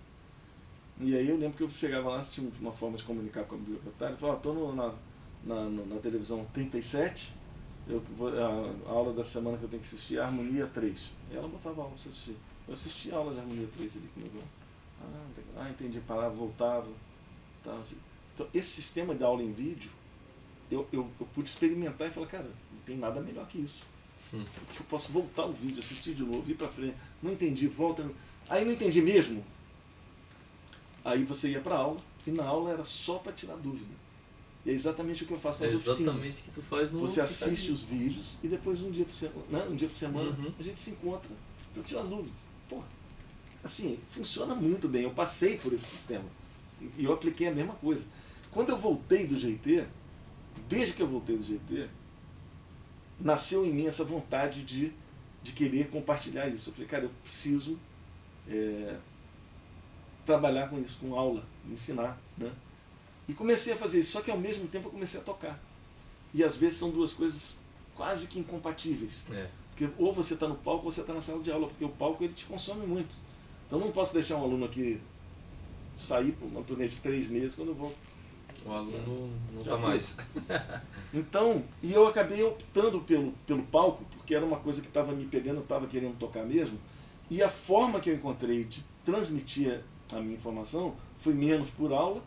E aí eu lembro que eu chegava lá, tinha uma forma de comunicar com a bibliotecária, eu falava, estou na televisão 37, a aula da semana que eu tenho que assistir é a Harmonia 3. E ela botava a aula para você assistir. Eu assisti a aula de Harmonia 3 ali com o meu irmão. Entendi, parava, voltava. Tá, assim. Então esse sistema de aula em vídeo, eu pude experimentar e falar, cara, não tem nada melhor que isso. Porque eu posso voltar o vídeo, assistir de novo, ir para frente. Não entendi, volta. Aí não entendi mesmo. Aí você ia para aula, e na aula era só para tirar dúvida. E é exatamente o que eu faço nas oficinas. Exatamente o que tu faz no Você assiste os vídeos e depois um dia por semana, a gente se encontra para tirar as dúvidas. Pô, assim, funciona muito bem. Eu passei por esse sistema e eu apliquei a mesma coisa. Quando eu voltei do GT, desde que eu voltei do GT, nasceu em mim essa vontade de querer compartilhar isso. Eu falei, cara, eu preciso trabalhar com isso, com aula, ensinar, né? E comecei a fazer isso, só que ao mesmo tempo eu comecei a tocar. E às vezes são duas coisas quase que incompatíveis. Porque ou você está no palco ou você está na sala de aula, porque o palco ele te consome muito. Então não posso deixar um aluno aqui sair por uma turnê de 3 meses quando eu volto. O aluno não está mais. Então, e eu acabei optando pelo palco, porque era uma coisa que estava me pegando, eu estava querendo tocar mesmo. E a forma que eu encontrei de transmitir a minha informação foi menos por aula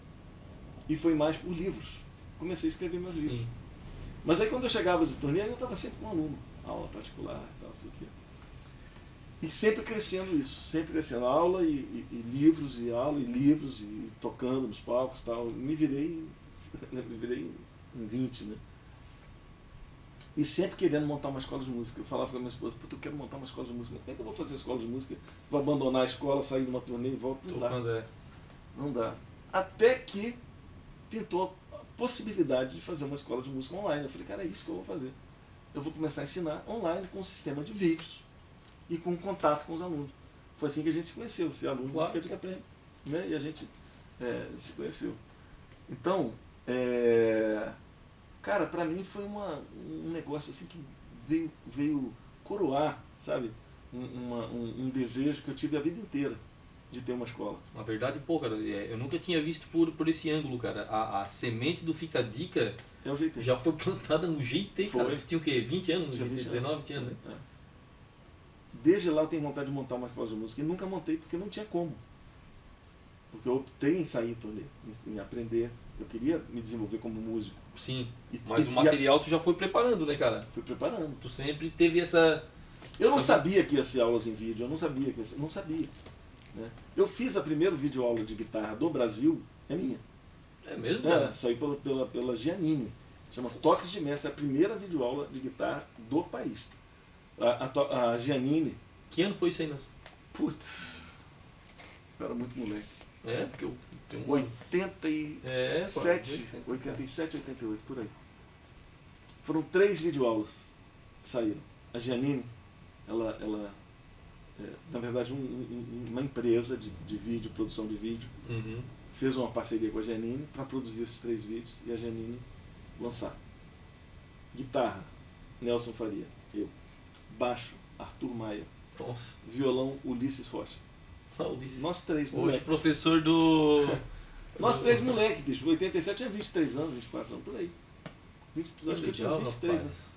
e foi mais por livros. Comecei a escrever meus livros. Mas aí quando eu chegava de turnê, eu estava sempre com um aluno, aula particular e tal, sei o quê. E sempre crescendo isso, sempre crescendo. Aula e livros, e aula e livros, e tocando nos palcos e tal. Me virei em 20, né? E sempre querendo montar uma escola de música. Eu falava com a minha esposa, puta, eu quero montar uma escola de música. Como é que eu vou fazer a escola de música? Vou abandonar a escola, sair de uma turnê e volto? Não dá. Não dá. Até que pintou a possibilidade de fazer uma escola de música online. Eu falei, cara, é isso que eu vou fazer. Eu vou começar a ensinar online com um sistema de vídeos e com contato com os alunos. Foi assim que a gente se conheceu. Você é aluno do Fica de Aprende, né? E a gente se conheceu. Então, cara, pra mim foi um negócio assim que veio coroar, sabe? Um desejo que eu tive a vida inteira de ter uma escola. Na verdade, pô, cara, eu nunca tinha visto por esse ângulo, cara. A semente do Fica a Dica é o GT. Já foi plantada no GT, cara. Tu tinha o quê? 20 anos no GT? 19 anos, né? Desde lá eu tenho vontade de montar uma escola de música e nunca montei porque não tinha como. Porque eu optei em sair turnê, em aprender. Eu queria me desenvolver como músico. Sim, mas o material tu já foi preparando, né, cara? Fui preparando. Tu sempre teve essa... Eu não sabia que ia ser aulas em vídeo, eu não sabia que ia ser, não sabia. Né? Eu fiz a primeira videoaula de guitarra do Brasil, é minha. É mesmo, cara? Saiu pela Giannini. Chama Toques de Mestre, é a primeira videoaula de guitarra do país. A Giannini... Que ano foi isso aí, Nelson? Putz, eu era muito moleque. Porque eu tenho 87, 88, por aí. Foram 3 videoaulas que saíram. A Giannini, ela na verdade, uma empresa de vídeo, produção de vídeo, fez uma parceria com a Giannini para produzir esses 3 vídeos e a Giannini lançar. Guitarra, Nelson Faria, eu. Baixo, Arthur Maia. Nossa. Violão, Ulisses Rocha. Nós 3, hoje professor do Nós três moleque, bicho. Em 87 tinha 23 anos, 24 anos, por aí. Acho que eu tinha 23 anos.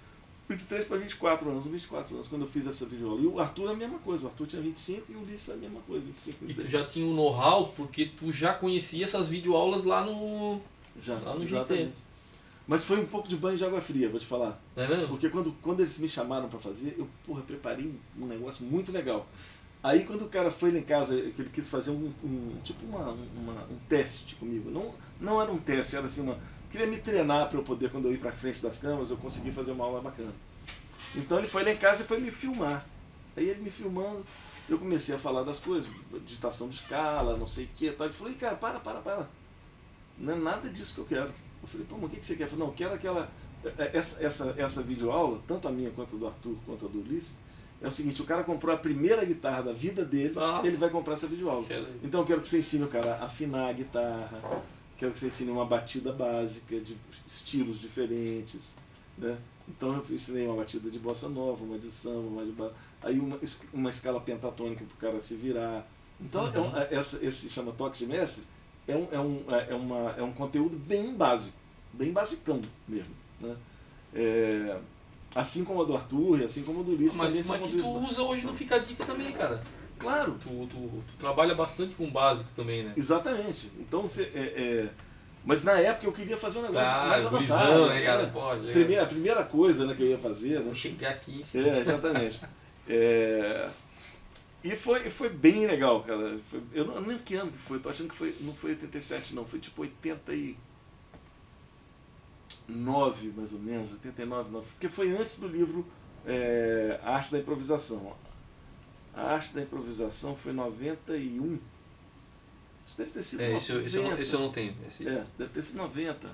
23 para 24 anos, 24 anos, quando eu fiz essa videoaula. E o Arthur é a mesma coisa, o Arthur tinha 25 e o Ulisses é a mesma coisa, 25, 26. E tu já tinha um know-how, porque tu já conhecia essas videoaulas lá no exatamente. GT. Mas foi um pouco de banho de água fria, vou te falar. É mesmo? Porque quando eles me chamaram para fazer, eu preparei um negócio muito legal. Aí quando o cara foi lá em casa, que ele quis fazer um teste comigo, não era um teste, era assim queria me treinar para eu poder, quando eu ir para frente das câmeras, eu conseguir fazer uma aula bacana. Então ele foi lá em casa e foi me filmar. Aí ele me filmando, eu comecei a falar das coisas, digitação de escala, não sei o que, tal. Ele falou, cara, para. Não é nada disso que eu quero. Eu falei, pô, mas o que você quer? Eu falei, não, eu quero aquela... Essa videoaula, tanto a minha quanto a do Arthur, quanto a do Ulisses, é o seguinte, o cara comprou a primeira guitarra da vida dele, ele vai comprar essa videoaula. Então eu quero que você ensine o cara a afinar a guitarra, quero que você ensine uma batida básica, de estilos diferentes, né? Então eu ensinei uma batida de bossa nova, uma de samba, aí uma escala pentatônica para o cara se virar. Então esse chama Toques de Mestre, é um conteúdo bem básico, bem basicão mesmo, né? Assim como a do Arthur e assim como a do Ulisses. Mas que tu usa hoje no Fica a Dica também, cara. Claro. Tu trabalha bastante com o básico também, né? Exatamente. Então mas na época eu queria fazer um negócio mais avançado. Gurizão, né, cara? Pode, a primeira coisa, né, que eu ia fazer. Né? Vou chegar aqui. Exatamente. E foi bem legal, cara. Eu não lembro que ano que foi, tô achando que não foi 87 não, foi tipo 89 mais ou menos, 89, não, porque foi antes do livro A Arte da Improvisação. A Arte da Improvisação foi 91. Isso deve ter sido 90. Esse eu não tenho. Deve ter sido 90.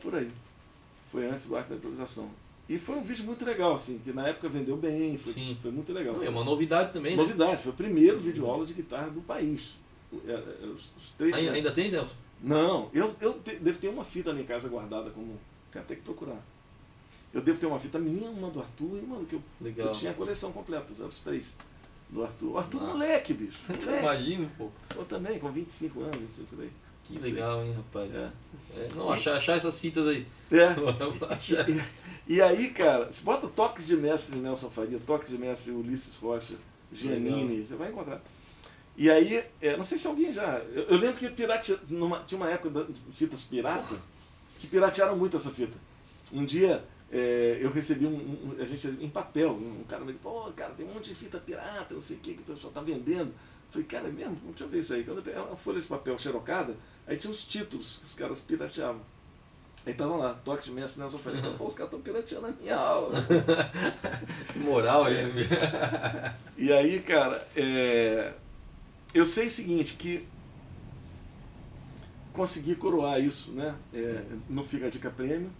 Por aí. Foi antes do Arte da Improvisação. E foi um vídeo muito legal, assim, que na época vendeu bem, foi muito legal. É uma novidade também, né? Novidade, foi o primeiro vídeo aula de guitarra do país. Os três ainda tem, Nelson? Não, eu devo ter uma fita lá em casa guardada, tem até que procurar. Eu devo ter uma fita minha, uma do Arthur e uma do que eu tinha a coleção completa, os três. Do Arthur. O Arthur moleque, bicho. Imagina, pô. Eu também, com 25 anos, não sei por aí. Que legal, hein, rapaz. Não, achar essas fitas aí. E aí, cara, você bota Toques de Mestre Nelson Faria, Toques de Mestre Ulisses Rocha, Giannini, você vai encontrar. E aí, não sei se alguém já... Eu lembro que tinha uma época de fitas pirata, que piratearam muito essa fita. Um dia, eu recebi a gente em papel, um cara me disse, pô, cara, tem um monte de fita pirata, não sei o que o pessoal tá vendendo. Eu falei, cara, é mesmo? Deixa eu ver isso aí. Quando eu peguei uma folha de papel xerocada, aí tinha os títulos que os caras pirateavam. Aí tava lá, Toques de Mestre Nelson Faria. Pô, os caras estão pirateando a minha aula. Que moral aí. E aí, cara, eu sei o seguinte, que consegui coroar isso, né? No Fica a Dica Prêmio,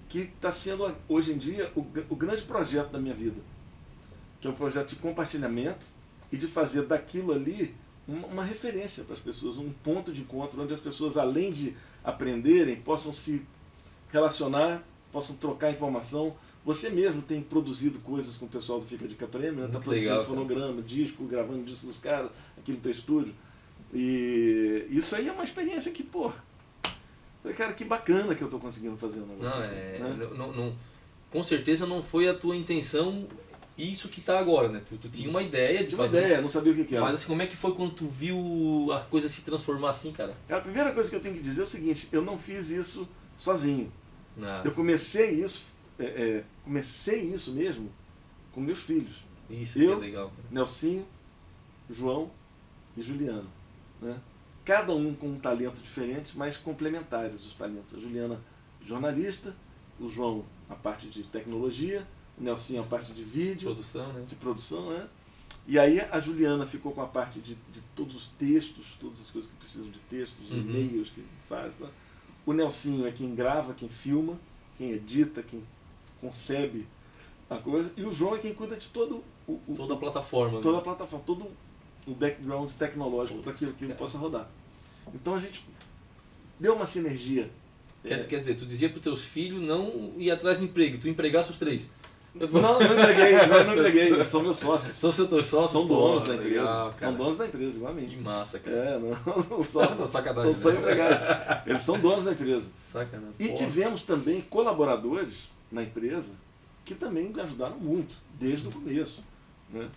que está sendo, hoje em dia, o grande projeto da minha vida. Que é um projeto de compartilhamento e de fazer daquilo ali uma referência para as pessoas, um ponto de encontro onde as pessoas, além de aprenderem, possam se relacionar, possam trocar informação. Você mesmo tem produzido coisas com o pessoal do Fica a Dica Prêmio, está produzindo fonograma, disco, gravando disco dos caras aqui no teu estúdio. E isso aí é uma experiência que, pô, cara, que bacana que eu estou conseguindo fazer um negócio assim. Não, com certeza não foi a tua intenção isso que está agora, né? Tu tinha uma ideia de fazer. Uma ideia, não sabia o que era. Mas assim, como é que foi quando tu viu a coisa se transformar assim, cara? A primeira coisa que eu tenho que dizer é o seguinte, eu não fiz isso sozinho. Não. Eu comecei isso mesmo com meus filhos. Isso que é legal. Cara. Nelsinho, João e Juliana, né? Cada um com um talento diferente, mas complementares os talentos. A Juliana, jornalista, o João, a parte de tecnologia, o Nelsinho, a parte de vídeo, de produção, né? E aí a Juliana ficou com a parte de todos os textos, todas as coisas que precisam de textos, e-mails que faz. Tá? O Nelsinho é quem grava, quem filma, quem edita, quem concebe a coisa. E o João é quem cuida de toda a plataforma. Toda a plataforma, todo o background tecnológico para que aquilo possa rodar. Então a gente deu uma sinergia. Quer dizer, tu dizia para os teus filhos não ir atrás de emprego, tu empregasse os três. Não entreguei, eles são meus sócios. São seus sócios? São donos da legal, empresa. cara. São donos da empresa, igual a mim. Que massa, cara. Não são, Tá sacanagem. não são né? empregados. Eles são donos da empresa. Sacanagem. E Porra. tivemos também colaboradores na empresa que também me ajudaram muito, desde o começo. Né?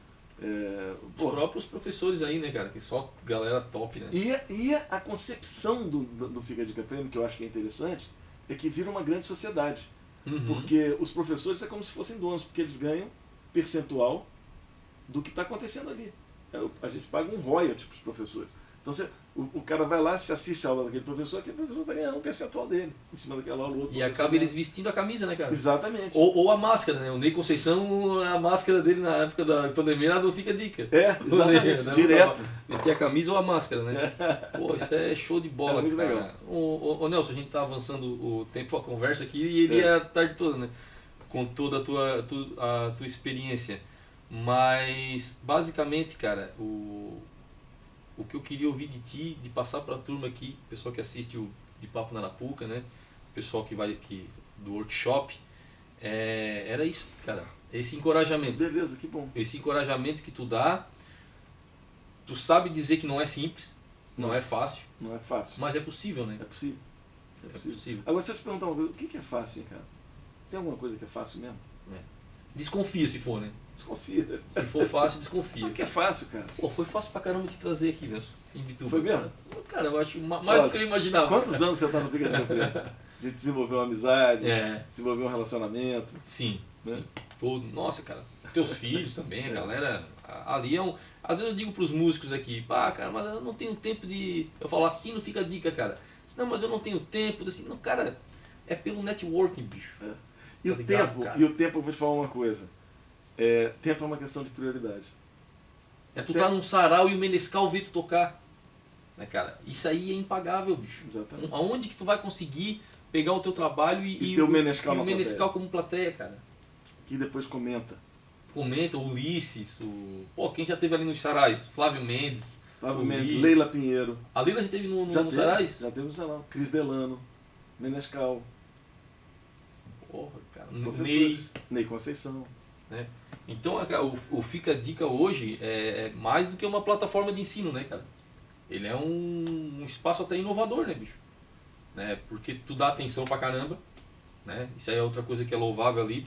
Os próprios professores aí, né, cara? Que só galera top, né? E a concepção do Fica a Dica Prêmio, que eu acho que é interessante, é que vira uma grande sociedade. Uhum. Porque os professores é como se fossem donos, porque eles ganham percentual do que está acontecendo ali. A gente paga um royalty para os professores. Então o cara vai lá, se assiste a aula daquele professor, aquele professor está ganhando um percentual dele, em cima daquela aula. E acaba eles vestindo a camisa, né, cara? Exatamente. Ou a máscara, né? O Ney Conceição, a máscara dele na época da pandemia não fica dica. Exatamente, Ney, direto. Vestir a camisa ou a máscara, né? Pô, isso é show de bola, muito cara. legal. Ô Nelson, a gente tá avançando o tempo, a conversa aqui, e ele é a tarde toda, né? Com toda a tua experiência. Mas, basicamente, cara, o que eu queria ouvir de ti, de passar pra turma aqui, o pessoal que assiste o De Papo na Arapuca, né? O pessoal do workshop, era isso, cara. Esse encorajamento. Beleza, que bom. Esse encorajamento que tu dá, tu sabe dizer que não é simples, não é fácil, Não é fácil. mas é possível, né? É possível. É possível. Agora, se eu te perguntar uma coisa, o que é fácil, hein, cara? Tem alguma coisa que é fácil mesmo? Desconfia se for, né? Desconfia. Se for fácil, desconfia. O que é fácil, cara? Pô, foi fácil pra caramba te trazer aqui, né? Em Bituba. Foi mesmo? Cara, eu acho mais do que eu imaginava. Quantos anos você tá no Fica de Prêmio? A gente desenvolveu uma amizade, É. desenvolveu um relacionamento. Sim. Né? Pô, nossa, cara. Teus filhos também, a galera. Ali é um. Às vezes eu digo pros músicos aqui, pá, cara, mas eu não tenho tempo de. Eu falo assim, não fica a dica, cara. Não, mas eu não tenho tempo. Assim, não, cara, é pelo networking, bicho. E Tá o ligado, tempo, cara? eu vou te falar uma coisa. Tempo é uma questão de prioridade. É tu tá num sarau e o Menescal veio tu tocar. Né, cara? Isso aí é impagável, bicho. Exatamente. Aonde que tu vai conseguir pegar o teu trabalho E ter o Menescal e na o Menescal plateia. como plateia, cara? Que depois comenta. Comenta, o Ulisses, Pô, quem já teve ali nos sarais? Flávio Mendes. Flávio Mendes, Ulisses. Leila Pinheiro. A Lila já teve no Já sarais? teve no salão. Cris Delano, Menescal, Porra, cara. professores. Ney Conceição. Né? Então o Fica a Dica hoje é mais do que uma plataforma de ensino, né, cara? Ele é um espaço até inovador, né, bicho? Né? Porque tu dá atenção pra caramba, né? Isso aí é outra coisa que é louvável ali,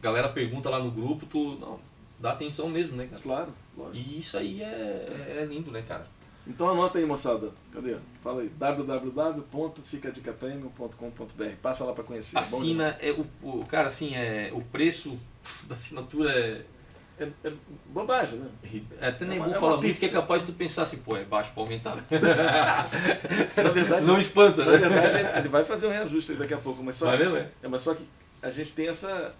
galera pergunta lá no grupo, não, dá atenção mesmo, né, cara? Claro, lógico. E isso aí é lindo, né, cara? Então anota aí, moçada. Cadê? Fala aí. www.ficadicapremium.com.br. Passa lá para conhecer. É bom Assina, cara, assim, o preço da assinatura demais. É bobagem, né? até nem É vou uma falar muito, pizza. que é capaz de tu pensar assim, pô, é baixo pra aumentar. Na verdade, Não espanta, na né? verdade, ele vai fazer um reajuste aí daqui a pouco. Mas só, Vai mesmo, é? mas só que a gente tem essa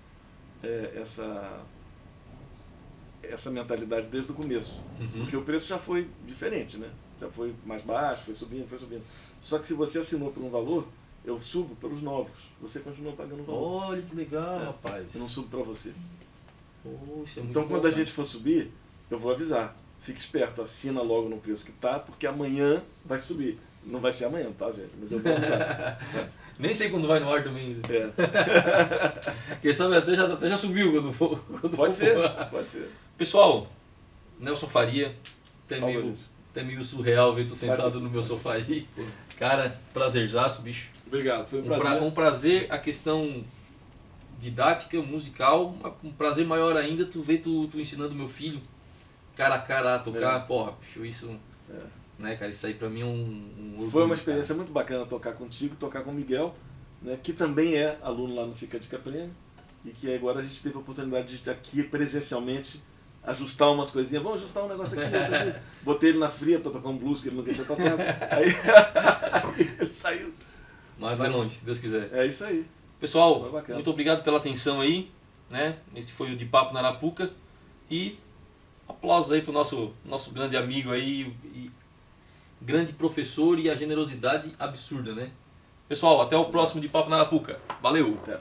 mentalidade desde o começo. Uhum. Porque o preço já foi diferente, né? Já foi mais baixo, foi subindo, foi subindo. Só que se você assinou por um valor, eu subo pelos novos. Você continua pagando o valor. Olha que legal, rapaz. Eu não subo para você. Poxa, é muito Então bom, quando a cara. gente for subir, eu vou avisar. Fique esperto, assina logo no preço que tá, porque amanhã vai subir. Não vai ser amanhã, tá, gente? Mas eu vou avisar. Nem sei quando vai no ar também. É. Quem sabe até já subiu quando for. Pode ser, pode ser. Pessoal, Nelson Faria, até Falou, meio, gente. até meio surreal ver tu sentado Pode ser. no meu sofá aí. Cara, prazerzaço, bicho. Obrigado, foi um prazer. Um prazer a questão didática, musical, um prazer maior ainda tu ver tu ensinando meu filho cara a cara a tocar, porra, bicho, isso, né, cara, isso aí pra mim é um orgulho, Foi uma experiência muito bacana tocar contigo, tocar com o Miguel, né, que também é aluno lá no Fica a Dica Prêmio, e que agora a gente teve a oportunidade de aqui presencialmente ajustar umas coisinhas. Vamos ajustar um negócio aqui. Botei ele na fria pra tocar um blues que ele nunca tinha tocado. Aí ele saiu. Mas vai longe, se Deus quiser. É isso aí. Pessoal, Foi bacana. muito obrigado pela atenção aí, né? Esse foi o De Papo na Arapuca. E aplausos aí pro nosso grande amigo aí, e grande professor e a generosidade absurda, né? Pessoal, até o próximo De Papo na Arapuca. Valeu! Até.